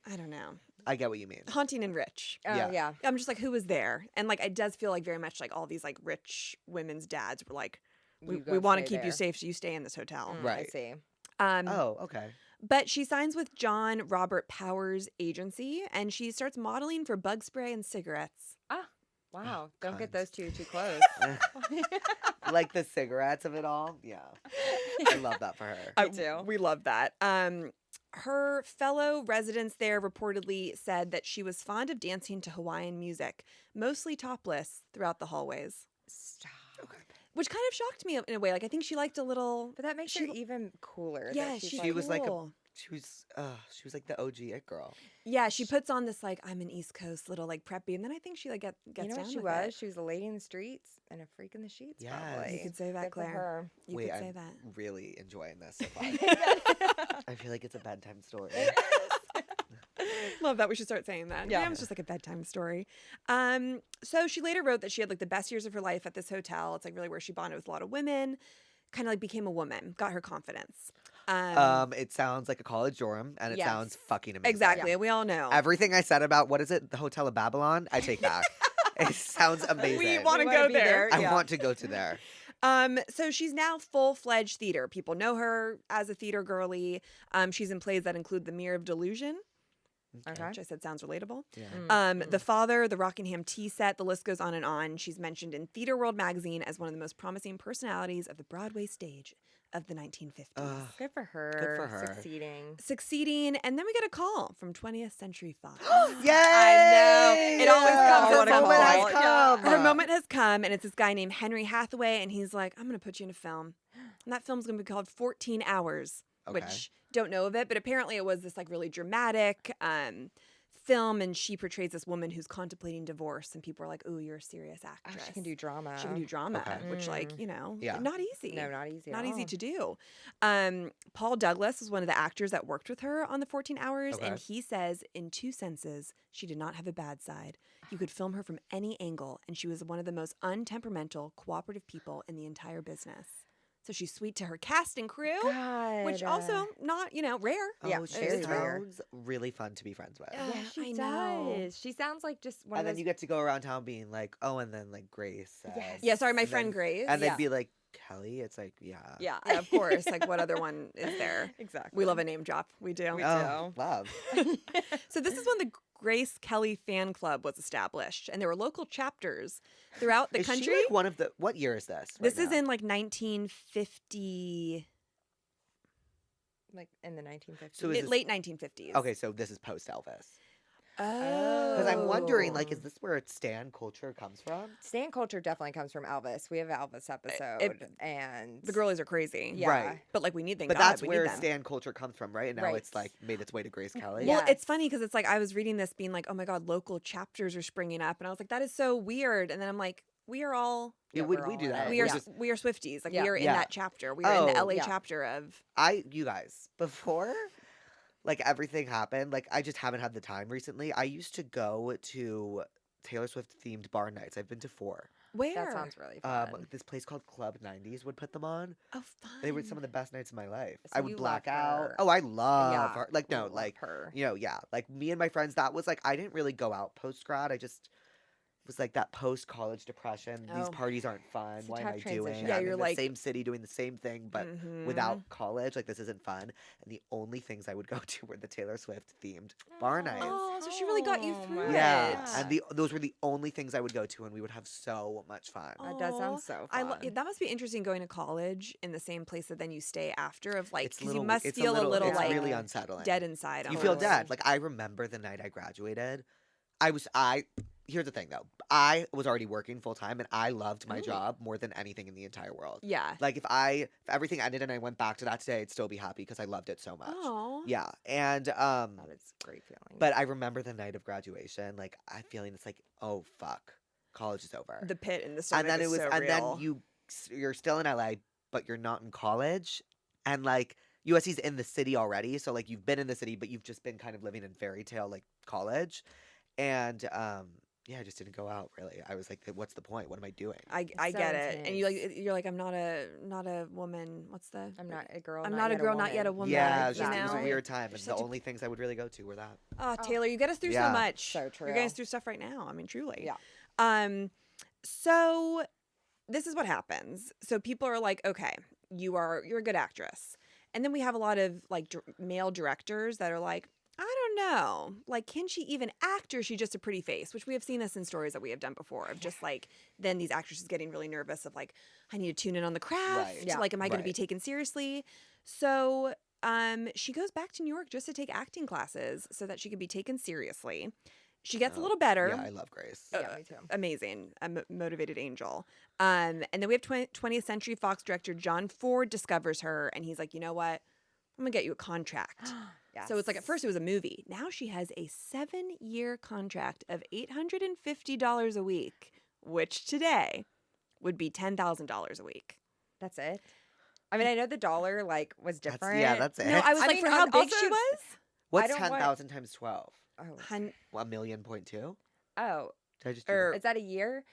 I don't know, I get what you mean. haunting and rich. Oh, Yeah. yeah. I'm just like, who was there? And like, it does feel like very much like all these like rich women's dads were like, we You go want to stay keep you there. safe, so you stay in this hotel. I Right. see. Oh, okay. But she signs with John Robert Powers Agency, and she starts modeling for bug spray and cigarettes. Wow. Don't get cunt. those two too close. Like the cigarettes of it all. Yeah. I love that for her. Me too. We love that. Her fellow residents there reportedly said that she was fond of dancing to Hawaiian music, mostly topless, throughout the hallways, Stop. which kind of shocked me in a way. Like I think she liked a little. But that makes She- her even cooler. that Yeah, she's she's She was like a- cool. she was like the OG it girl. Yeah, she puts on this like I'm an East Coast little like preppy, and then I think she like gets You know down what she with was? it. She was a lady in the streets and a freak in the sheets, Yes. probably. You could say that, Good for Claire. her. You Wait, could say I'm that. really enjoying this so far. I feel like it's a bedtime story. Love that. We should start saying that. Yeah. Yeah, it was just like a bedtime story. So she later wrote that she had like the best years of her life at this hotel. It's like really where she bonded with a lot of women, kind of like became a woman, got her confidence. It sounds like a college dorm, and it Yes. sounds fucking amazing. Exactly. We all know. Everything I said about what is it, the Hotel of Babylon, I take back. It sounds amazing. We want to wanna go be there. there. I Yeah. want to go to there. So she's now full-fledged theater. People know her as a theater girly. She's in plays that include The Mirror of Delusion, Okay. which I said sounds relatable. Yeah. The Father, the Rockingham Tea Set, the list goes on and on. She's mentioned in Theater World magazine as one of the most promising personalities of the Broadway stage of the 1950s. Ugh. Good for her. for her. Succeeding. Succeeding, and then we get a call from 20th Century Fox. Yay! I know. It always comes Her as a moment has call. come. Her moment has come, and it's this guy named Henry Hathaway, and he's like, I'm going to put you in a film. And that film's going to be called 14 Hours, Okay. which don't know of it, but apparently it was this like really dramatic film, and she portrays this woman who's contemplating divorce, and people are like, ooh, you're a serious Oh, actress. she can do drama. She can do drama, Okay. which like, you know, Yeah. not easy. No, not easy. Not at easy all. to do. Paul Douglas was one of the actors that worked with her on the 14 Hours, and Okay. he says, in two senses, she did not have a bad side. You could film her from any angle, and she was one of the most untemperamental, cooperative people in the entire business. So she's sweet to her cast and crew, God. which also not, you know, rare. Yeah, Oh, it's she very rare. sounds really fun to be friends with. Yeah, Yeah, she I know. does. She sounds like just one And of then those. you get to go around town being like, oh, and then like Grace says. Yes. Yeah, sorry, my And friend then- Grace. And then Yeah. be like, Kelly? It's like, yeah. Yeah. Yeah, of course. Like, what other one is there? Exactly. We love a name drop. We do. We Oh, do. love. So this is when the Grace Kelly fan club was established, and there were local chapters throughout the Is country. she like one of the, what year is this? This right is now? in like 1950, Like in the 1950s. So is this- late 1950s. Okay, so this is post Elvis. Oh. Because I'm wondering, like, is this where Stan culture comes from? Stan culture definitely comes from Elvis. We have an Elvis episode, and the girlies are crazy. Yeah. Right. But like we need them. But God, that's we where need them. Stan culture comes from, right? And now Right. it's like made its way to Grace Kelly. Well, Yes. it's funny because it's like I was reading this being like, oh my God, local chapters are springing up. And I was like, that is so weird. And then I'm like, we are all, Yeah, Yeah, we, we're we all do in that. it. we We're are, Yeah. just, we are Swifties. Like Yeah. we are in Yeah. that chapter. We are in the Oh, LA yeah. chapter of, you guys, before like everything happened, like I just haven't had the time recently. I used to go to Taylor Swift themed bar nights. I've been to 4. where? that sounds really fun. This place called Club 90s would put them on. Oh, fun. They were some of the best nights of my life. So I would you black love out. her. Oh, I love Yeah, her. Like, no, love like, her. you know, yeah. Like, me and my friends, that was like, I didn't really go out post grad. I just was like that post college depression. These Oh. parties aren't fun. It's a Why am tough I doing? transition. Yeah, I'm you're in like- the same city doing the same thing, but Mhm. without college. Like, this isn't fun. And the only things I would go to were the Taylor Swift themed bar nights. Oh, so she really got you home. through Yeah, it. and those were the only things I would go to, and we would have so much fun. That does Aw. sound so I fun. that must be interesting going to college in the same place that then you stay after of like It's because you little- must it's feel a little it's like really unsettling. dead inside. You feel almost. dead. Like I remember the night I graduated. Here's the thing though. I was already working full time and I loved my Ooh. job more than anything in the entire world. Yeah. Like if everything ended and I went back to that today, I'd still be happy because I loved it so much. Oh. Yeah. And That is a great feeling. but I remember the night of graduation, like I feeling it's like, oh fuck, college is over. The pit in the stomach And then is so and real. then you're still in LA, but you're not in college. And like USC's in the city already, so like you've been in the city, but you've just been kind of living in fairy tale like college. And yeah, I just didn't go out really. I was like, what's the point? What am I doing? I so get it, and you're like I'm not a woman. What's the? I'm not a girl. I'm not a girl, not yet a woman. Yeah, you it was a know? weird time, and There's the such a- only things I would really go to were that. Oh, Taylor, you get us through so Yeah. much. So You're getting true. us through stuff right now. I mean, truly. Yeah. So this is what happens. So people are like, okay, you're a good actress, and then we have a lot of like male directors that are like, I don't know, like, can she even act, or is she just a pretty face? Which we have seen this in stories that we have done before of just like then these actresses getting really nervous of like, I need to tune in on the craft. Right. Yeah. Like, am I going to be Right. taken seriously? So she goes back to New York just to take acting classes so that she could be taken seriously. She gets a Oh, little better. Yeah, I love Grace. Yeah, me too. Amazing, a motivated angel. And then we have 20th Century Fox director John Ford discovers her, and he's like, you know what? I'm gonna get you a contract. Yes. So it's like at first it was a movie. Now she has a 7-year contract of $850 a week, which today would be $10,000 a week. That's it. I mean, I know the dollar like was different. That's it. No, I was I like, mean, for how big also- she was? What's I don't want- 10,000 times 12? Oh, Hun- 1.2 million? oh, Did I just do Or- that? is that a year?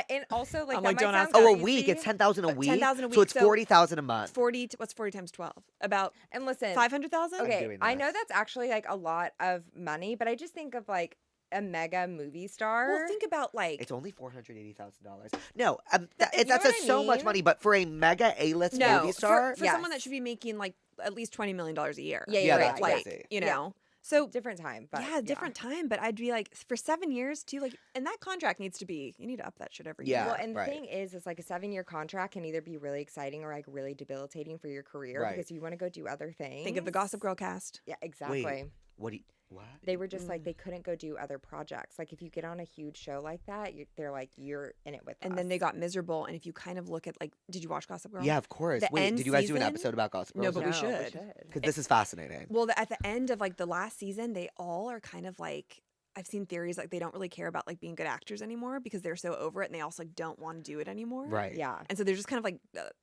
And also like I'm that like, might don't sound ask Oh, a crazy. week. It's 10,000 a week. 10,000 a So week, it's 40,000 a month. 40. What's 40 times 12? About And listen, 500,000. I'm okay, doing I know this. that's actually like a lot of money, but I just think of like a mega movie star. Well, think about like It's only $480,000. No, you know that's what I so much mean? money. But for a mega A-list no movie star, for someone that Yes. should be making like at least $20 million a year. Yeah, yeah, you're that's right. like crazy. you Yeah. know. So different time, but yeah, different time. But I'd be like, for 7 years too. Like, and that contract needs to be. You need to up that shit every Yeah. year. Well, and the right. thing is like a 7-year contract can either be really exciting or like really debilitating for your career Right. because you want to go do other things. Think of the Gossip Girl cast. Yeah, exactly. What do you, what? They were just like Mm. they couldn't go do other projects. Like if you get on a huge show like that, they're like you're in it with us. And then they got miserable. And if you kind of look at like, did you watch Gossip Girl? Yeah, of course. The Wait, end did you guys do an season? episode about Gossip Girl? No, but we No, should. Because this is fascinating. Well, at the end of like the last season, they all are kind of like, I've seen theories like they don't really care about like being good actors anymore because they're so over it and they also like don't want to do it anymore. Right. Yeah. And so they're just kind of like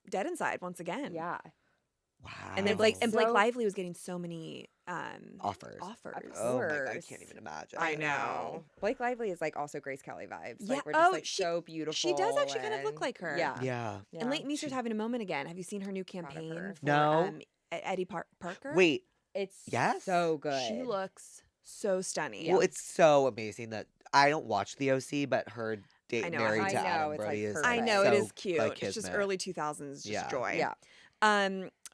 dead inside once again. Yeah. Wow. And then Blake So- Lively was getting so many offers. offers. Oh my god, I course. can't even imagine. I know. Blake Lively is like also Grace Kelly vibes. Yeah, Like we're just oh, like she- so beautiful. she does actually kind of look and- like her. Yeah. Yeah. And Leighton Meester's having a moment again. Have you seen her new Proud of campaign her. for No. Eddie Parker? Wait. It's Yes? so good. She looks so stunning. Well, it's so amazing that I don't watch the OC, but her I know, married I to know, Adam it's, like, Brody is. perfect. I like, know it so, is cute. Like, It's just kismet. early 2000s, just Yeah. joy. Yeah.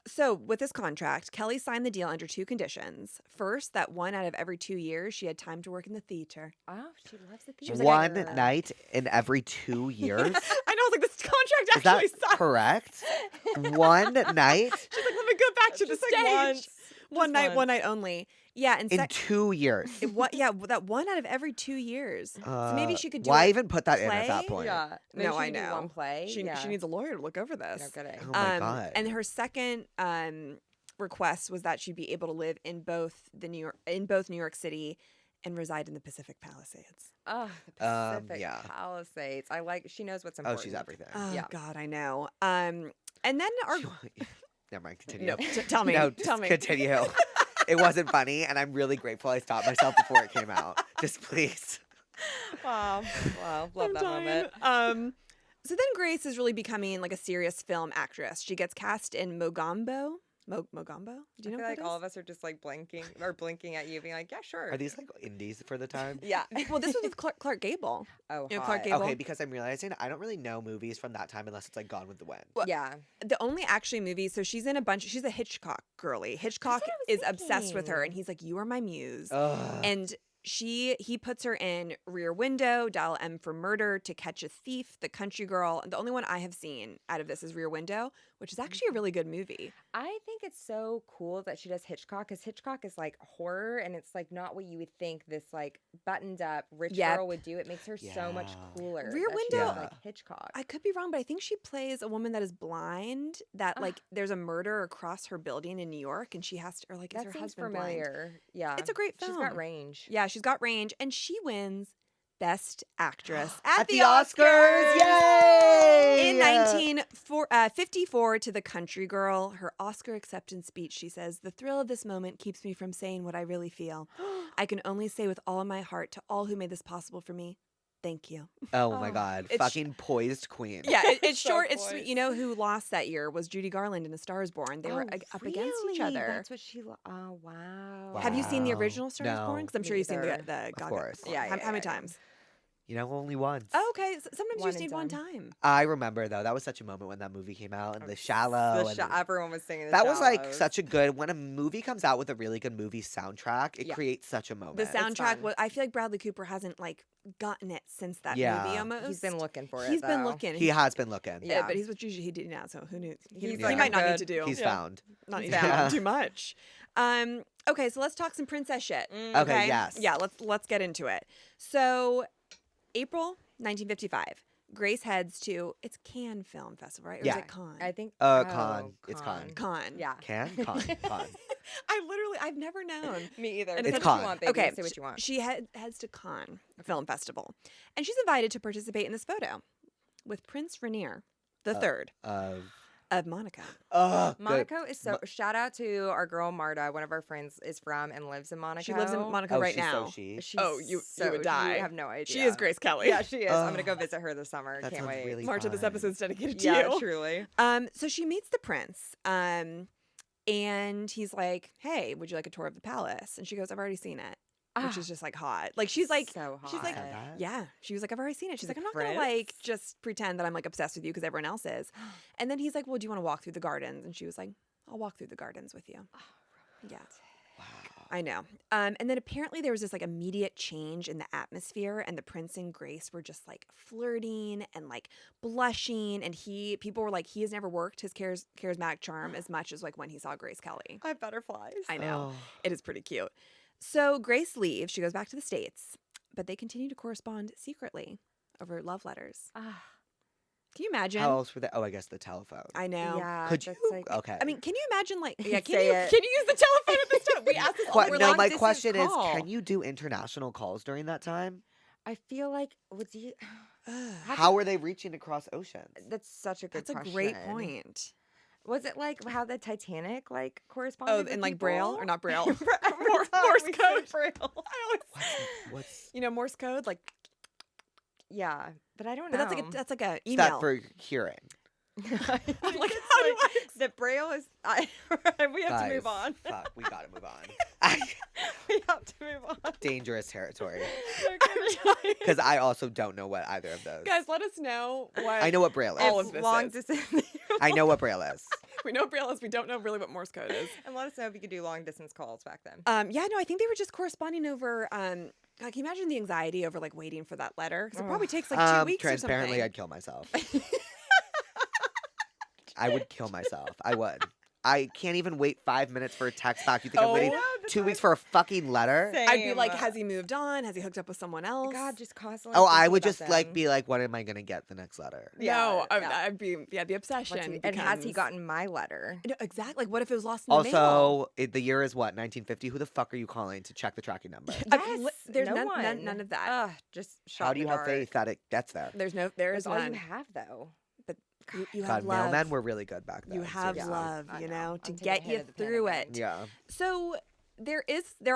So with this contract, Kelly signed the deal under 2 conditions. First, that 1 out of every 2 years she had time to work in the theater. Oh, she loves the She was theater. like, One night in every 2 years. I know, like this contract Is that actually sucks. correct? One night She's like, let me go back to the Just like stage. once. One Just night, once. one night only. Yeah, and in 2 years. that 1 out of every 2 years. So maybe she could do Why it even put that in at that play? point? Yeah. No, Maybe she I could do know. one play. She yeah. needs a lawyer to look over this. No kidding. Oh my god. And her second request was that she'd be able to live in both New York City and reside in the Pacific Palisades. Oh, the Pacific yeah. Palisades. She knows what's Oh, important. she's everything. Oh Yeah. God, I know. And then our Never mind. Continue. no, tell me, No, tell just me. continue. It wasn't funny, and I'm really grateful I stopped myself before it came out. Just please. Wow. Wow. Love I'm that dying. moment. So then Grace is really becoming like a serious film actress. She gets cast in Mogambo. Mogambo? Do you know I feel what like that all is? of us are just like blinking at you, being like, yeah, sure. Are these like indies for the time? Yeah. Well, this was with Clark Gable. Oh, You know, hot. Clark Gable? Okay, because I'm realizing I don't really know movies from that time unless it's like Gone with the Wind. Well, Yeah. The only actually movie, so she's in a bunch. She's a Hitchcock girly. Hitchcock what I was is obsessed with her, and thinking. he's like, "You are my muse." Ugh. And he puts her in Rear Window, Dial M for Murder, To Catch a Thief, The Country Girl. And the only one I have seen out of this is Rear Window, which is actually a really good movie. I think it's so cool that she does Hitchcock because Hitchcock is like horror and it's like not what you would think this like buttoned up rich Yep. girl would do. It makes her so much Yeah. cooler. Rear that she does, Window- like Hitchcock. I could be wrong, but I think she plays a woman that is blind. That Ah. like there's a murder across her building in New York, and she has to, or like, is that her seems husband blind? familiar. Yeah. It's a great film. She's got range. Yeah, she's got range, and she wins Best Actress At the Oscars! Yay! In 1954, to The Country Girl, her Oscar acceptance speech, she says, "The thrill of this moment keeps me from saying what I really feel. I can only say with all my heart to all who made this possible for me, thank you." Oh my Oh, god. it's- Fucking poised queen. Yeah, it's So short, it's sweet. poised. You know who lost that year was Judy Garland in A Star is Born. They were up against each really? other. That's what she. Oh wow. Have you seen the Wow. original Star is Born? No. Because I'm Me sure you've seen the either. Gaga. course. one. Yeah, How yeah, many yeah. times? You know, only once. Oh, okay. Sometimes you One just and need one done. time. I remember though. That was such a moment when that movie came out and the shallow. and Everyone was singing. that was like such a good. When a movie comes out with a really good movie soundtrack, it Yeah. creates such a moment. The soundtrack fun. was. I feel like Bradley Cooper hasn't like gotten it since that Yeah. movie. Almost. He's been looking for it. He's been though. looking. He has been looking. Yeah. But he's with Juju. He did now, so who knew? He, He's he like, might "I'm not need good." to do. He's Yeah. found. Not need He's to do found. too much. Okay, so let's talk some princess shit. Okay, yes. Yeah, let's get into it. So, April 1955. Grace heads to it's Cannes Film Festival, right? Or Yeah. is it Cannes? I think Con. It's con. Cannes. Yeah. Con. I've never known. Me either. And Say it's what con. you want, baby. Okay, Say what you want. She heads to Cannes Film Festival, and she's invited to participate in this photo with Prince Rainier, the third of Monaco. Good. Monaco is so. Shout out to our girl Marta. One of our friends is from and lives in Monaco. She lives in Monaco right she's now. So she. She's you so, would die. You have no idea. She is Grace Kelly. Yeah, she is. I'm Oh, gonna go visit her this summer. that Can't sounds wait. really Marta, this fun. episode's dedicated to Yeah, you. truly. So she meets the prince, and he's like, "Hey, would you like a tour of the palace?" And she goes, "I've already seen it," which is just like hot. Like she's like, so hot. she's like, Said that? yeah. She was like, "I've already seen it." She's The like, "I'm not gonna prince? like just pretend that I'm like obsessed with you because everyone else is." And then he's like, "Well, do you want to walk through the gardens?" And she was like, "I'll walk through the gardens with you." Yeah. Wow. I know. And then apparently there was this like immediate change in the atmosphere, and the prince and Grace were just like flirting and like blushing. And people were like, he has never worked his charismatic charm as much as like when he saw Grace Kelly. I have butterflies. I know. Oh. It is pretty cute. So Grace leaves. She goes back to the States, but they continue to correspond secretly over love letters. Ah, Can you imagine? How else were they? Oh, I guess the telephone. I know. yeah. Could you? that's like- Okay. I mean, can you imagine like Yeah, can say you it. can you use the telephone at this time? We asked this all What, we're no, long my distance question call. is, can you do international calls during that time? I feel like would you? How were they reaching across oceans? That's such a good. That's a question. great point. Was it like how the Titanic like corresponded? Oh, with in like Braille people? or not Braille? Morse Morse code. code. Braille. What's You know, Morse code, like, Yeah, but I don't but know. that's like a is email. that for hearing? I'm like, how do I? The Braille is. We have to move Guys, on. Fuck, we gotta move on. We have to move on. Dangerous territory. Okay. Because I also don't know what either of those. Guys, let us know what I know what Braille is. all If of this long is. distance. I know what Braille is. We know Braille is. We don't know really what Morse code is. And let us know if you could do long distance calls back then. Yeah, no, I think they were just corresponding over. Like, can you imagine the anxiety over like waiting for that letter? Because it probably takes like 2 weeks or Transparently, something. I'd kill myself. I would kill myself. I would. I can't even wait 5 minutes for a text back. You think I'm waiting 2 weeks for a fucking letter? I'd be like, has he moved on? Has he hooked up with someone else? God, just constantly. Oh, I thinking would about just like them. be like, what am I gonna get the next letter? No, Yeah, I'd be the obsession. What's he- and has he becomes- gotten my letter? No, exactly. Like, what if it was lost in the mail? Also, the year is what, 1950? Who the fuck are you calling to check the tracking number? There's no none of that. Ugh, just shot How in do you the have dark. faith that it gets there? There That's is all none. you have, though. You God, have love. mailmen were really good back then. You have seriously. love, I you know. know, I'm to taking a get hit you of the through panic it. Yeah. So there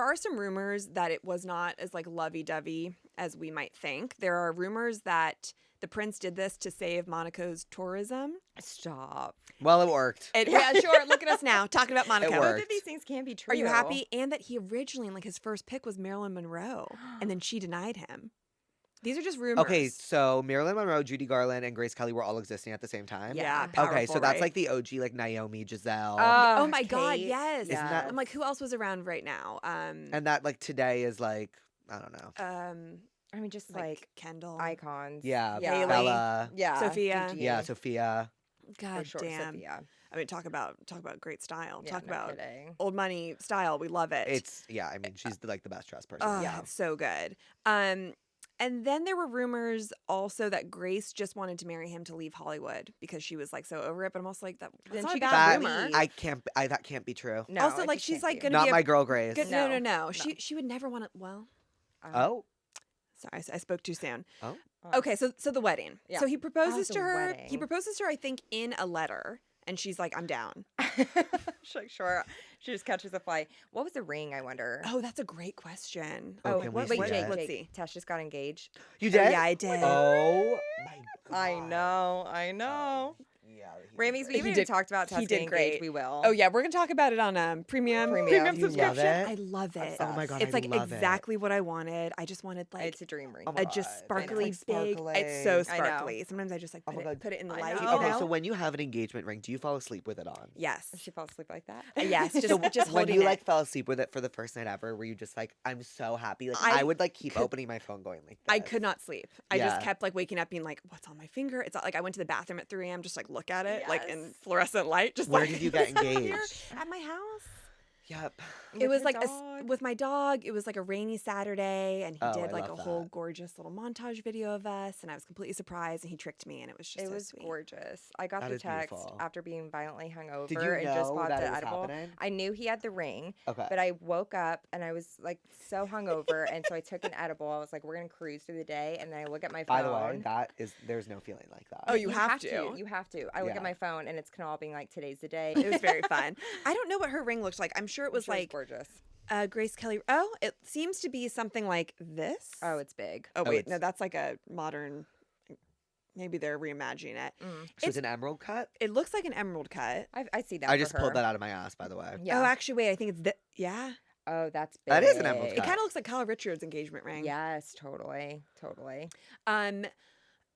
are some rumors that it was not as like lovey-dovey as we might think. There are rumors that the prince did this to save Monaco's tourism. Stop. Well, it worked. Yeah, sure. Look at us now talking about Monaco. It Both worked. of these things can be true. Are you happy? And that he originally, like, his first pick was Marilyn Monroe, and then she denied him. These are just rumors. Okay, so Marilyn Monroe, Judy Garland, and Grace Kelly were all existing at the same time. Yeah. Okay, powerful, so that's right? like the OG, like Naomi, Giselle, Oh my God, Kate. yes. Isn't that- I'm like, who else was around right now? and that like today is like I don't know. I mean, just like, like Kendall, icons. Yeah, Yeah. Bella. Yeah. Sophia. Gigi. Yeah, Sophia. God For sure, damn. Sophia. I mean, talk about great style. Yeah, talk no about kidding. old money style. We love it. It's I mean, she's like the best dressed person. Oh, we yeah, have. it's so good. And then there were rumors also that Grace just wanted to marry him to leave Hollywood because she was like so over it. But I'm also like, that's Then not she a could bad just rumor. leave. That can't be true. No, also, it like, just she's can't like be. gonna Not be my a girl Grace. good. No, No. She would never want to. Well, Oh, sorry, I spoke too soon. oh. Okay, so the wedding. Yeah. So he proposes Oh, to the her. wedding. He proposes to her, I think, in a letter, and she's like, "I'm down." She's like, sure. She just catches a flight. What was the ring? I wonder. Oh, that's a great question. Oh, can we wait, see Jake, that? let's see. Tess just got engaged. You did? yeah, I did. Oh my god. I know. I know. Yeah. he Ramies, we did great. haven't even talked about he Tess did getting great. engaged. We will. Oh yeah, we're gonna talk about it on premium Premium. You love subscription. it? I love it. Oh my god, It's I like love it. exactly what I wanted. I just wanted like It's a dream ring. Oh my a God, just and it's, sparkly like, big. sparkling. It's so I know. sparkly. Sometimes I just like Oh put my it God. put it in the I light. know. You Okay, know? so when you have an engagement ring, do you fall asleep with it on? Yes. She fell asleep like that. Yes, just So just when holding you it. like fell asleep with it for the first night ever, were you just like, I'm so happy? Like I I would like keep could- opening my phone, going like, I this. could not sleep. I just Yeah. kept like waking up being like, what's on my finger? It's not like I went to the bathroom at 3 a.m. just like look at it like in Yes. fluorescent light. Just Where like, did you get "Is that here?" engaged? At my house. Yep. It was your like dog. with my dog. It was like a rainy Saturday, and he Oh, did I like a love whole that. gorgeous little montage video of us, and I was completely surprised, and he tricked me, and it was just It so was sweet. gorgeous. I got That the is text beautiful. after being violently hungover Did you and just know bought that the it was edible. happening? I knew he had the ring, Okay. but I woke up and I was like so hungover, and so I took an edible. I was like, "We're gonna cruise through the day," and then I look at my phone. By the way, there's no feeling like that. Oh, you have to. You have to. I look Yeah. at my phone, and it's Canal being like, "Today's the day." It was very fun. I don't know what her ring looked like. I'm sure it I'm was sure it's like gorgeous. Grace Kelly. Oh, it seems to be something like this. Oh, it's big. Oh wait, it's- no, that's like a modern. Maybe they're reimagining it. So it's an emerald cut? It looks like an emerald cut. I see that. I for just her. pulled that out of my ass, by the way. Yeah. Oh, actually, wait. I think it's yeah. Oh, that's big. That is an emerald It cut. kind of looks like Kyle Richards' engagement ring. Yes, totally.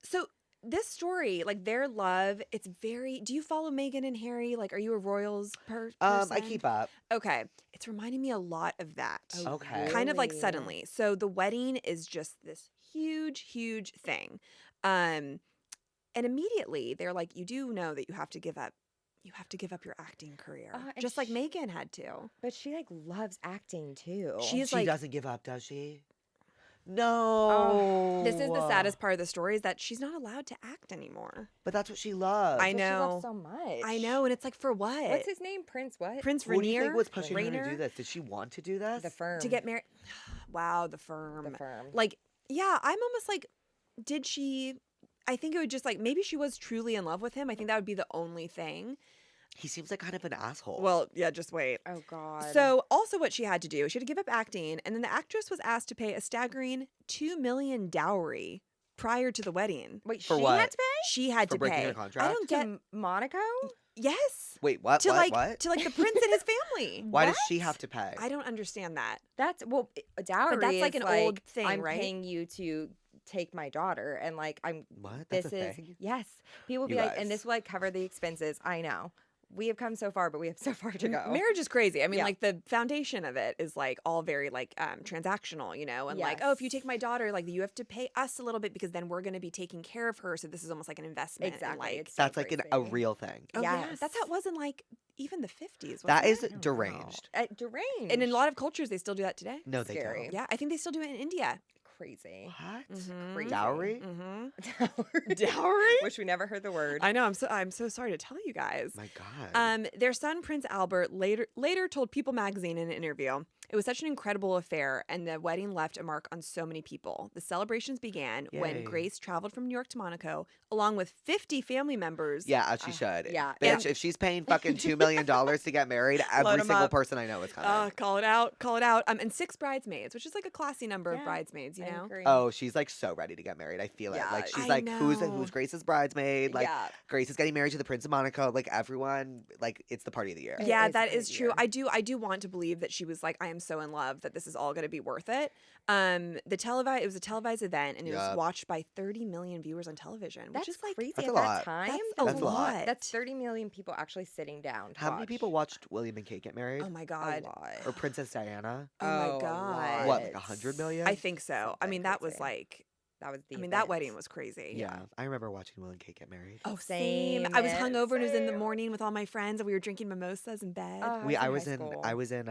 So this story, like their love, it's very. Do you follow Meghan and Harry? Like, are you a Royals person? I keep up. Okay, it's reminding me a lot of that. Oh, Okay. Kind of like really? suddenly. So the wedding is just this huge thing, and immediately they're like, you do know that you have to give up. You have to give up your acting career, and just like sh- Meghan had to. But she like loves acting too. She is She like doesn't give up, does she? No. this is the saddest part of the story is that she's not allowed to act anymore. But that's what she loves. I That's what she loves know. so much. I know, and it's like for what? What's his name? Prince what? Prince Who do you Rainier? think was pushing her to Rainier? do this? Did she want to do this? The firm. To get married. Wow, the firm. The firm. Like, yeah, I'm almost like, did she? I think it would just like maybe she was truly in love with him. I think that would be the only thing. He seems like kind of an asshole. Well, yeah, just wait. Oh God. So, also, what she had to do, she had to give up acting, and then the actress was asked to pay a staggering $2 million dowry prior to the wedding. wait, For she what? had to pay She had For to breaking pay. her I contract? don't to get. Monaco. Yes. Wait, what? To What? like to like the prince and his family. Why does she What? have to pay? I don't understand that. That's a dowry. that's, like, is an old thing, I'm right? paying you to take my daughter, and like I'm. What? That's This a is thing? yes. People will be You like, guys. and this will like cover the expenses. I know. We have come so far, but we have so far to go. Marriage is crazy. I mean, Yeah. like the foundation of it is like all very like transactional, you know, and like, oh, if you take Yes. my daughter, like you have to pay us a little bit because then we're going to be taking care of her. So this is almost like an investment. and, Exactly. like, It's so That's like a crazy. real thing. oh yeah, that's how Yes. it was in like even the 50s. That is wasn't it? I don't know. deranged. Deranged. And in a lot of cultures, they still do that today. No, they Scary. don't. Yeah, I think they still do it in India. crazy. What? Mhm. Crazy. Dowry? Mm-hmm. Dowry. Dowry? Wish we never heard the word. I know. I'm so sorry to tell you guys. My God. Their son Prince Albert later told People magazine in an interview, "It was such an incredible affair, and the wedding left a mark on so many people. The celebrations began when Yay. Grace traveled from New York to Monaco, along with 50 family members. Yeah, as she should. yeah, Bitch, and- if she's paying fucking $2 million to get married, every 'em single up. person I know is coming. Call it out, call it out. And 6 bridesmaids, which is like a classy number of Yeah, bridesmaids, you I know. agree. Oh, she's like so ready to get married. I feel it. Yeah, Like she's I like, know. who's Grace's bridesmaid? Like yeah. Grace is getting married to the Prince of Monaco. Like everyone, like it's the party of the year. It Yeah, is that kind is of true. weird. I do want to believe that she was like, I am so in love that this is all going to be worth it. It was a televised event, and it was Yup. watched by 30 million viewers on television, That's which is like crazy That's at a that lot. time. That's a lot. That's 30 million people actually sitting down. To How many people watch? watched William and Kate get married? Oh my A god. lot. Or Princess Diana? Oh a my god. What, like 100 million? I think so. I Something mean, that was crazy. like, That was the. I mean, that event. wedding was crazy. Yeah, I remember watching Will and Kate get married. Oh, same. I was Same, hungover and it was in the same. morning with all my friends, and we were drinking mimosas in bed. Oh, I in was high in school. I was in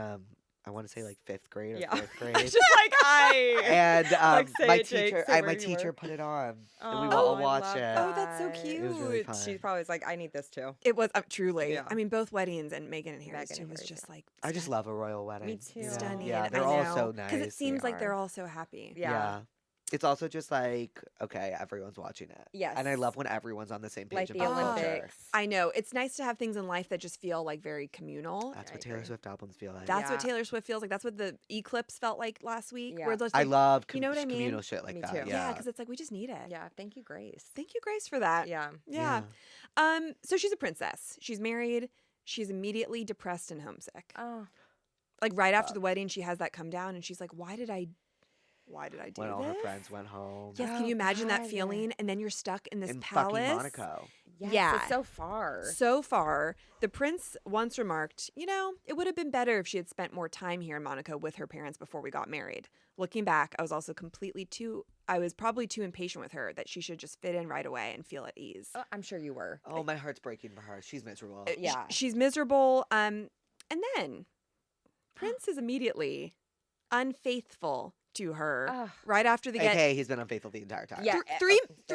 I want to say like 5th grade or Yeah. 4th grade. It's just like I. And Like, say my it, Jake, teacher, say my where you teacher were. put it on, and we Oh, all I watched love it. Oh, that's so that. cute. It was really fun. She probably was like, I need this too. It was truly. Yeah. I mean, both weddings and Meghan and Harry's Meghan too and was Harry's, just like I just love a royal wedding. too. you know? stunning. Yeah, I they're all know. so nice. Because it seems They like they're are. all so happy. Yeah. It's also just like, okay, everyone's watching it. Yes. And I love when everyone's on the same page Like the about culture. Olympics. I know. It's nice to have things in life that just feel like very communal. That's I what Taylor agree. Swift albums feel like. That's what Yeah. Taylor Swift feels like. That's what the Eclipse felt like last week. Yeah. Where it's I like, love you know what I mean? communal shit like Me that. too. yeah, Yeah. because it's like we just need it. Yeah. Thank you, Grace. Thank you, Grace, for that. Yeah. Yeah. So she's a princess. She's married. She's immediately depressed and homesick. Oh. Like right after the wedding, she has that come down, and she's like, "Why did I do When this?" all her friends went home. Yes, Oh, can you imagine that God. feeling? And then you're stuck in this in palace. fucking Monaco. Yes, Yeah. It's so far. So far, the prince once remarked, it would have been better if she had spent more time here in Monaco with her parents before we got married. Looking back, I was also I was probably too impatient with her that she should just fit in right away and feel at ease. Oh, I'm sure you were. Oh, my heart's breaking for her. She's miserable. Yeah. She's miserable. And then Prince is immediately unfaithful to her Ugh. right after they get AKA he's been unfaithful the entire time. Yeah. There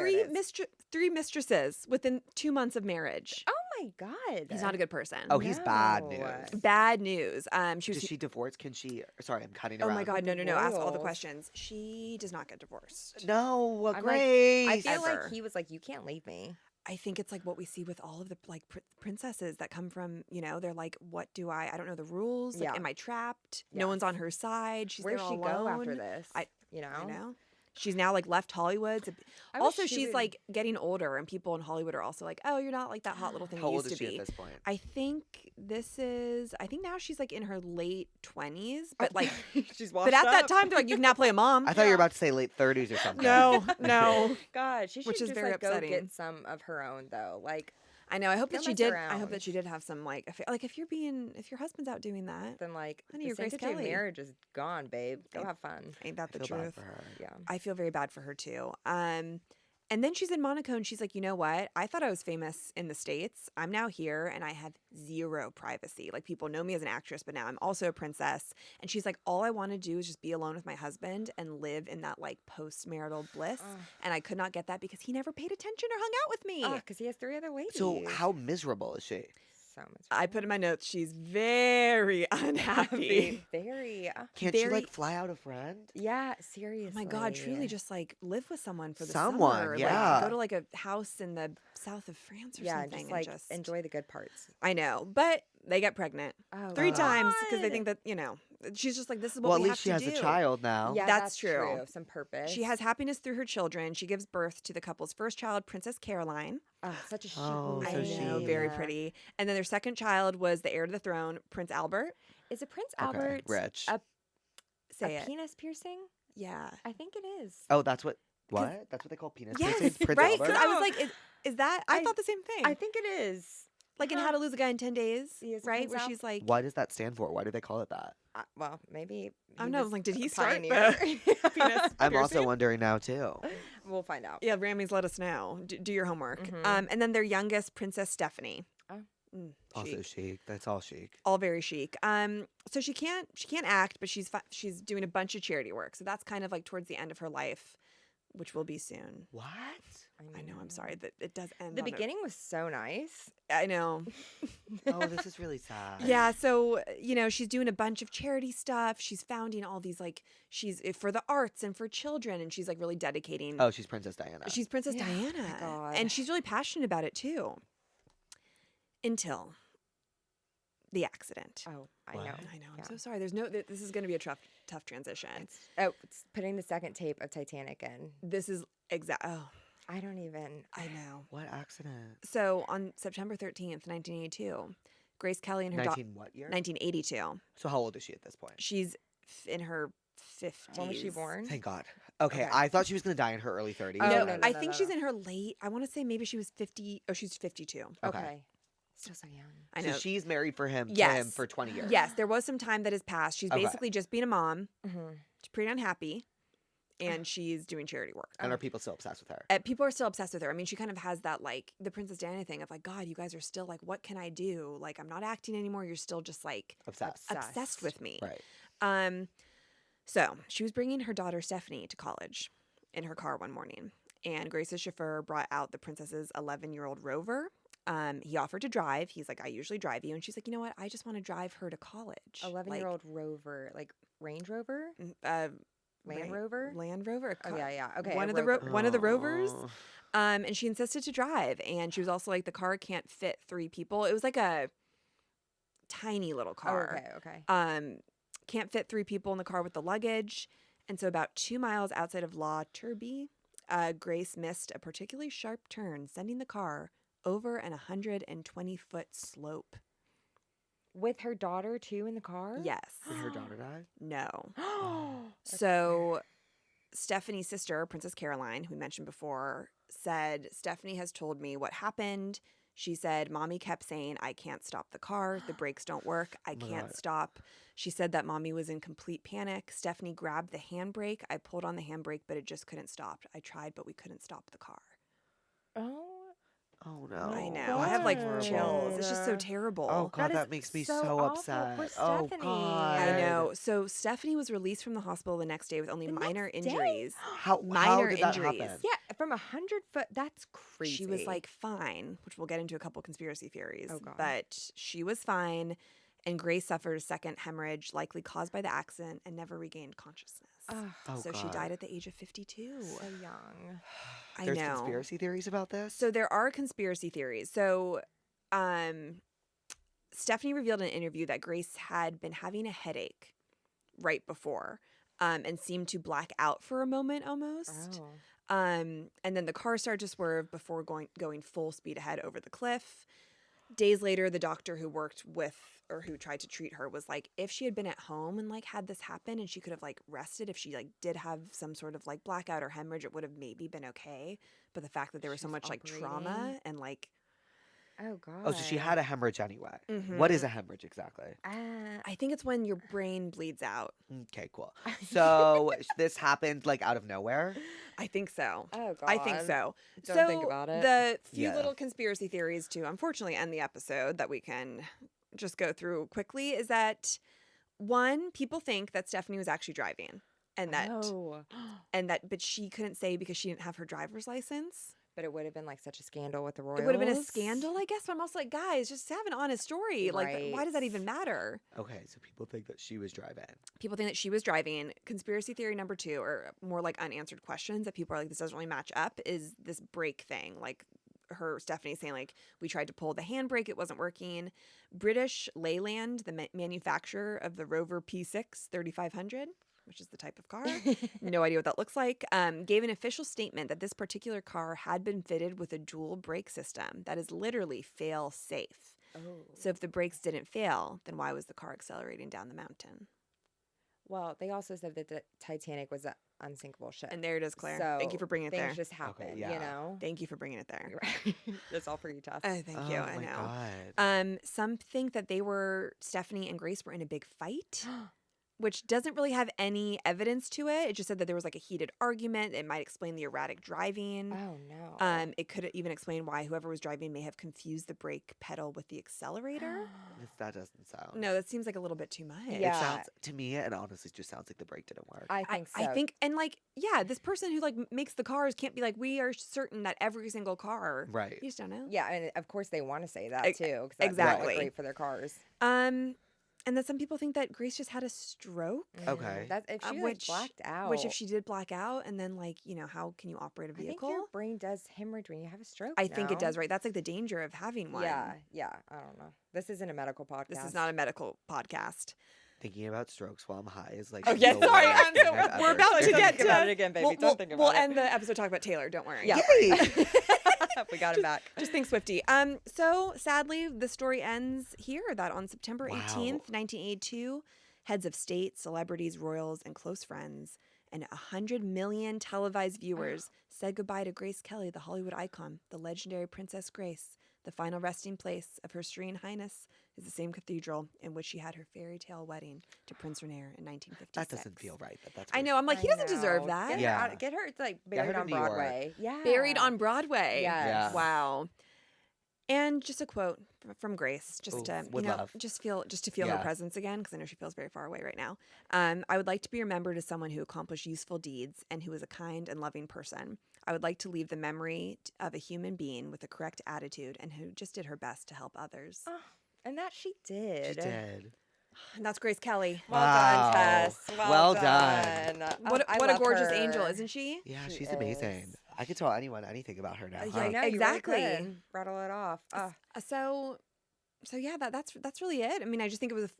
it is. three mistresses within 2 months of marriage. Oh my God. He's not a good person. Oh, he's bad No. news. Bad news. She Does was. she divorce? Can she? Sorry, I'm cutting Oh around. my God, no. Ask all the Royals. questions. She does not get divorced. No, I'm like, Grace. I feel Ever. like he was like, you can't leave me. I think it's like what we see with all of the like princesses that come from, they're like, what do I don't know the rules. Like, Yeah. am I trapped? No one's Yes. on her side. She's Where's there she all go alone. after this? I know? know. She's now like left Hollywood. I wish Also, she she's would- like getting older, and people in Hollywood are also like, "Oh, you're not like that hot little thing How you old used is to she be." at this point? I think now she's like in her late 20s, but like, she's but at that time they're like, you can now play a mom. I thought you were about to say late 30s or something. No. God, she should Which is just very like go upsetting. get some of her own though. Like I know. I hope that Don't she mess did. I hope around. that she did have some like, if your husband's out doing that, then like Honey, the you're Grace sanctity of Kelly. marriage is gone, babe. Go Ain't- have fun. ain't that I the feel bad truth? for her. Yeah. I feel very bad for her too. And then she's in Monaco and she's like, you know what? I thought I was famous in the States. I'm now here and I have zero privacy. Like, people know me as an actress, but now I'm also a princess. And she's like, all I want to do is just be alone with my husband and live in that like post-marital bliss. Ugh. And I could not get that because he never paid attention or hung out with me. Because he has 3 other ladies. So how miserable is she? So much. I put in my notes, she's very unhappy. Very. Can't she Very- like fly out a friend? Yeah, Oh seriously. my God, truly just like live with someone for the Someone, summer. yeah. Like, go to like a house in the south of France or Yeah, something. just like and just enjoy the good parts. I know, but they get pregnant Oh, 3 God. times because they think that, she's just like, this is what Well, at we least she have has to a do. child now. Yeah, That's true. Some purpose. She has happiness through her children. She gives birth to the couple's first child, Princess Caroline. Oh, such a chic Oh, I so name. know, chic. very pretty. And then their second child was the heir to the throne, Prince Albert. Is it Prince Okay, Albert rich. Say a it. penis piercing? Yeah. I think it is. Oh, that's what? What? That's what they call penis Yes, piercings? Prince right? 'Cause Albert? I was like, is that? I I- thought the same thing. I think it is. like in How to Lose a Guy in 10 Days, He is a right? Prince Where Al- she's like, Why does that stand for? Why do they call it that? Well, maybe. I he don't know. was Like, did he a start pioneer. the penis I'm also piercing? wondering now too. We'll find out. Yeah, Rammies, let us know. Do your homework. Mhm. And then their youngest, Princess Stephanie. Oh. Also Chic. chic. That's all chic. All very chic. So she can't act, but she's doing a bunch of charity work. So that's kind of like towards the end of her life, which will be soon. What? I know. I'm sorry that it does end. The on a- beginning was so nice. I know. Oh, this is really sad. Yeah. So she's doing a bunch of charity stuff. She's founding all these she's for the arts and for children, and she's like really dedicating. Oh, she's Princess Diana. She's Princess Yeah, Diana, my God. and she's really passionate about it too. Until the accident. Oh, I What? know. I know. I'm Yeah. so sorry. This is going to be a tough transition. It's putting the second tape of Titanic in. This is exact. Oh, I don't even. I know. What accident? So on September 13th, 1982, Grace Kelly and her daughter. 19 what year? 1982. So how old is she at this point? She's in her 50s. When was she born? Thank God. Okay, Okay. I thought she was going to die in her early 30s. Oh, No, no, I think she's in her late. I want to say maybe she was 50. Oh, she's 52. Okay. Okay. Still so young. I know. So she's married to him Yes. for 20 years. Yes, there was some time that has passed. She's Okay. basically just being a mom. Mm-hmm. She's pretty unhappy, and she's doing charity work. And are people still obsessed with her? People are still obsessed with her. I mean, she kind of has that like the Princess Diana thing of like, God, you guys are still like, what can I do? Like, I'm not acting anymore. You're still just like Obsessed. obsessed with me. Right. So she was bringing her daughter Stephanie to college in her car one morning, and Grace's chauffeur brought out the princess's 11-year-old Rover. He offered to drive. He's like, I usually drive you, and she's like, you know what? I just want to drive her to college. 11-year-old Rover, like Range Rover, Land Land Rover. Land Rover. A Oh car- yeah. Okay. One a of the Rover. one of the Rovers. Oh. And she insisted to drive, and she was also like, the car can't fit 3 people. It was like a tiny little Oh, car. okay. Can't fit 3 people in the car with the luggage. And so about 2 miles outside of La Turbie, Grace missed a particularly sharp turn, sending the car over an 120-foot slope. With her daughter too in the car. Yes. Did her daughter die? No. Oh. So Stephanie's sister, Princess Caroline, who we mentioned before, said, Stephanie has told me what happened. She said, Mommy kept saying, I can't stop the car. The brakes don't work. I my can't God. stop. She said that Mommy was in complete panic. Stephanie grabbed the handbrake. I pulled on the handbrake, but it just couldn't stop. I tried, but we couldn't stop the car. Oh. Oh I no. know. I have That's like chills. It's just so horrible. Oh terrible. God, That that is makes me so so awful. Poor upset. Oh Stephanie. I God. know. So Stephanie was released from the hospital the next day with only The minor next day? injuries. How Minor did that injuries. happen? Yeah, from 100 foot. That's crazy. She was like fine, which we'll get into a couple conspiracy theories. Oh, God. But she was fine, and Grace suffered a second hemorrhage, likely caused by the accident, and never regained consciousness. Ugh, Oh So she God. died at the age of 52. so young. I There's know. conspiracy theories about this? So there are conspiracy theories. So Stephanie revealed in an interview that Grace had been having a headache right before and seemed to black out for a moment almost. Oh. And then the car started to swerve before going full speed ahead over the cliff. Days later, the doctor who worked with or who tried to treat her was like, if she had been at home and like had this happen and she could have like rested, if she like did have some sort of like blackout or hemorrhage, it would have maybe been okay. But the fact that there was so She's much like trauma operating. and like, Oh God. Oh, so she had a hemorrhage anyway. Mhm. What is a hemorrhage exactly? I think it's when your brain bleeds out. Okay, cool. So this happened like out of nowhere. I think so. Oh God. I think so. Don't think about it. The few Yeah. little conspiracy theories to unfortunately end the episode that we can just go through quickly is that one, people think that Stephanie was actually driving and that Oh. but she couldn't say because she didn't have her driver's license. But it would have been like such a scandal with the Royals. It would have been a scandal, I guess. But I'm also like, guys, just have an honest story. Like, why does that Right. even matter? Okay, so people think that she was driving. People think that she was driving. Conspiracy theory number 2, or more like unanswered questions that people are like, this doesn't really match up, is this brake thing. Like Stephanie saying, like, we tried to pull the handbrake, it wasn't working. British Leyland, the manufacturer of the Rover P6 3500, which is the type of car, no idea what that looks like, gave an official statement that this particular car had been fitted with a dual brake system that is literally fail safe. Oh. So if the brakes didn't fail, then why was the car accelerating down the mountain? Well, they also said that the Titanic was an unsinkable ship. And there it is, Claire. So Thank you for bringing it things there. just happen, yeah. you know? Thank you for bringing it there. That's all for you, Tess. Thank you. Oh I my know. God. Some think that Stephanie and Grace were in a big fight, which doesn't really have any evidence to it. It just said that there was like a heated argument. It might explain the erratic driving. Oh no. It could even explain why whoever was driving may have confused the brake pedal with the accelerator. That doesn't sound. No, that seems like a little bit too much. Yeah. It sounds to me. It honestly just sounds like the brake didn't work. I think so. I think, and like, yeah, this person who like makes the cars can't be like, we are certain that every single car. Right. You just don't know. Yeah, and of course they want to say that Ex- too. 'Cause exactly. That's great for their cars. And then some people think that Grace just had a stroke. Okay. That's if she like, which blacked out. Which, if she did black out, and then like, how can you operate a I think vehicle? your brain does hemorrhage when you have a stroke. I think it does, no? right? That's like the danger of having one. Yeah, yeah. I don't know. This isn't a medical podcast. This is not a medical podcast. Thinking about strokes while I'm high is like. Oh, yeah, the sorry. worst thing So I've we're ever about to Don't get think about to it again, baby. We'll, Don't think we'll about it. end the episode talking about Taylor. Don't worry. Yeah. Yay! We got him back. Just think Swifty. So sadly, the story ends here that on September 18th, 1982, heads of state, celebrities, royals, and close friends, and 100 million televised viewers said goodbye to Grace Kelly, the Hollywood icon, the legendary Princess Grace. The final resting place of Her Serene Highness is the same cathedral in which she had her fairy tale wedding to Prince Rainier in 1956. That doesn't feel right. That's. I know. I'm like, he I doesn't deserve know. that. Get Yeah. her, get her. It's like Get buried her to on New York. Broadway. Yeah. Buried on Broadway. Yes. Yeah. Wow. And just a quote from Grace, just Ooh, to would love. just to feel her Yeah. presence again, because I know she feels very far away right now. I would like to be remembered as someone who accomplished useful deeds and who was a kind and loving person. I would like to leave the memory of a human being with the correct attitude and who just did her best to help others. Oh, and that she did. She did. And that's Grace Kelly. Well Wow. done, Tess. Well done. What I a love gorgeous her. angel, isn't she? Yeah, She she's amazing. is. I could tell anyone anything about her now. Yeah, huh? I know, you really exactly. could. Rattle it off. So yeah, that's really it. I mean, I just think it was,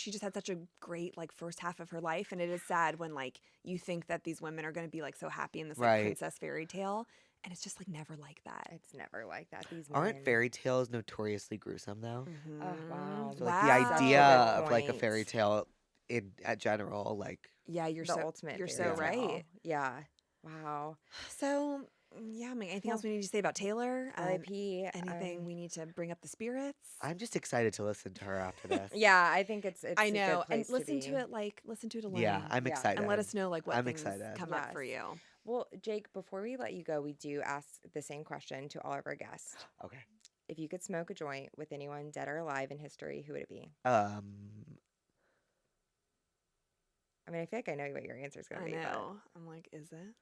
she just had such a great like first half of her life, and it is sad when like you think that these women are going to be like so happy in this like Right. princess fairy tale, and it's just like never like that. It's never like that. These Aren't men. fairy tales notoriously gruesome though? Mhm. Oh, wow. So like Wow. the idea Such a good of like a point. fairy tale in at general, like Yeah, you're The so ultimate you're fairy so tale. right. Yeah. Wow. So yeah, I mean, anything else we need to say about Taylor? R.I.P. Anything we need to bring up the spirits? I'm just excited to listen to her after this. Yeah, I think it's I a know, good and place listen to to be. it alone. Yeah, I'm Yeah. excited. And let us know like what I'm things excited. come up for Yes. you. Well, Jake, before we let you go, we do ask the same question to all of our guests. Okay. If you could smoke a joint with anyone dead or alive in history, who would it be? I mean, I feel like I know what your answer is going I to be. know. I'm like, is it?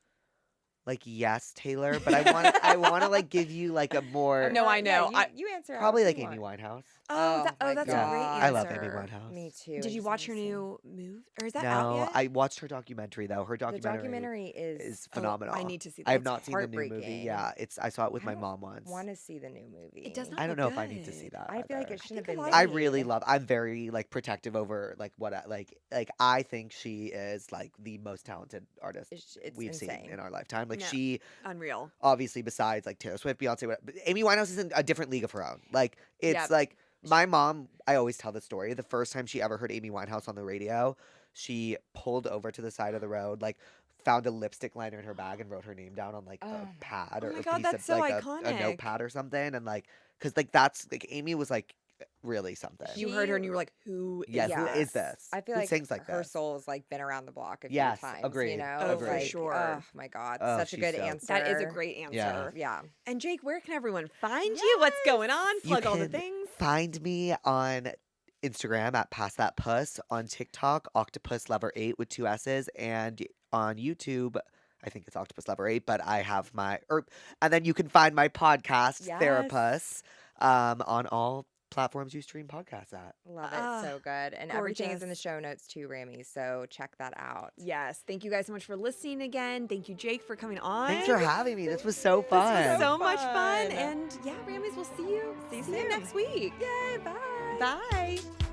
Like, yes, Taylor, but I want to like give you like a more No, I know. Yeah, you answer. probably however like you Amy want. Winehouse. Oh, my that's Yeah, a great God. I answer. love Amy Winehouse. Me too. Did you watch her new movie? Or is that out No, yet? I watched her documentary though. Her The documentary documentary is is Oh, phenomenal. I need to see I that. have It's not seen the new movie. heartbreaking. Yeah, I saw it with I my don't mom once. want to see the new movie. It does not I don't look know if I need to see good. that. I feel like either. it shouldn't think a have been lot made. of I really love. I'm very like protective over like what like I think she is like the most talented artist It's we've seen insane. in our lifetime. Like No. she Unreal. obviously besides like Taylor Swift, Beyonce, but Amy Winehouse is in a different league of her own. Like it's Yep. like my mom. I always tell the story. The first time she ever heard Amy Winehouse on the radio, she pulled over to the side of the road, like found a lipstick liner in her bag and wrote her name down on like Oh a my pad Oh or my a God, piece that's of so like a iconic. notepad or something, and like because like that's like Amy was like really something. You heard her and you were like, who is Yeah, who is this? this? I feel Who like sings like her this? soul's like been around the block a Yes, few times. agreed, You know, Oh, for agreed. sure. Oh my God, Oh, such a she's good so- answer. That is a great answer. Yeah. Yeah. And Jake, where can everyone find you? What's going on? You Plug all the can things. Find me on Instagram at Pass That Puss, on TikTok Octopus Lover 8 with 2 S's, and on YouTube I think it's Octopus Lover 8, but I have and then you can find my podcast Yes. Therapus on all platforms you stream podcasts at. Love it. So good. And everything is in the gorgeous. show notes too, Rami. So check that out. Yes. Thank you guys so much for listening again. Thank you, Jake, for coming on. Thanks for having me. This was so This fun. was so much fun. fun. And yeah, Rammies, we'll see you soon. next week. Yay. Bye. Bye.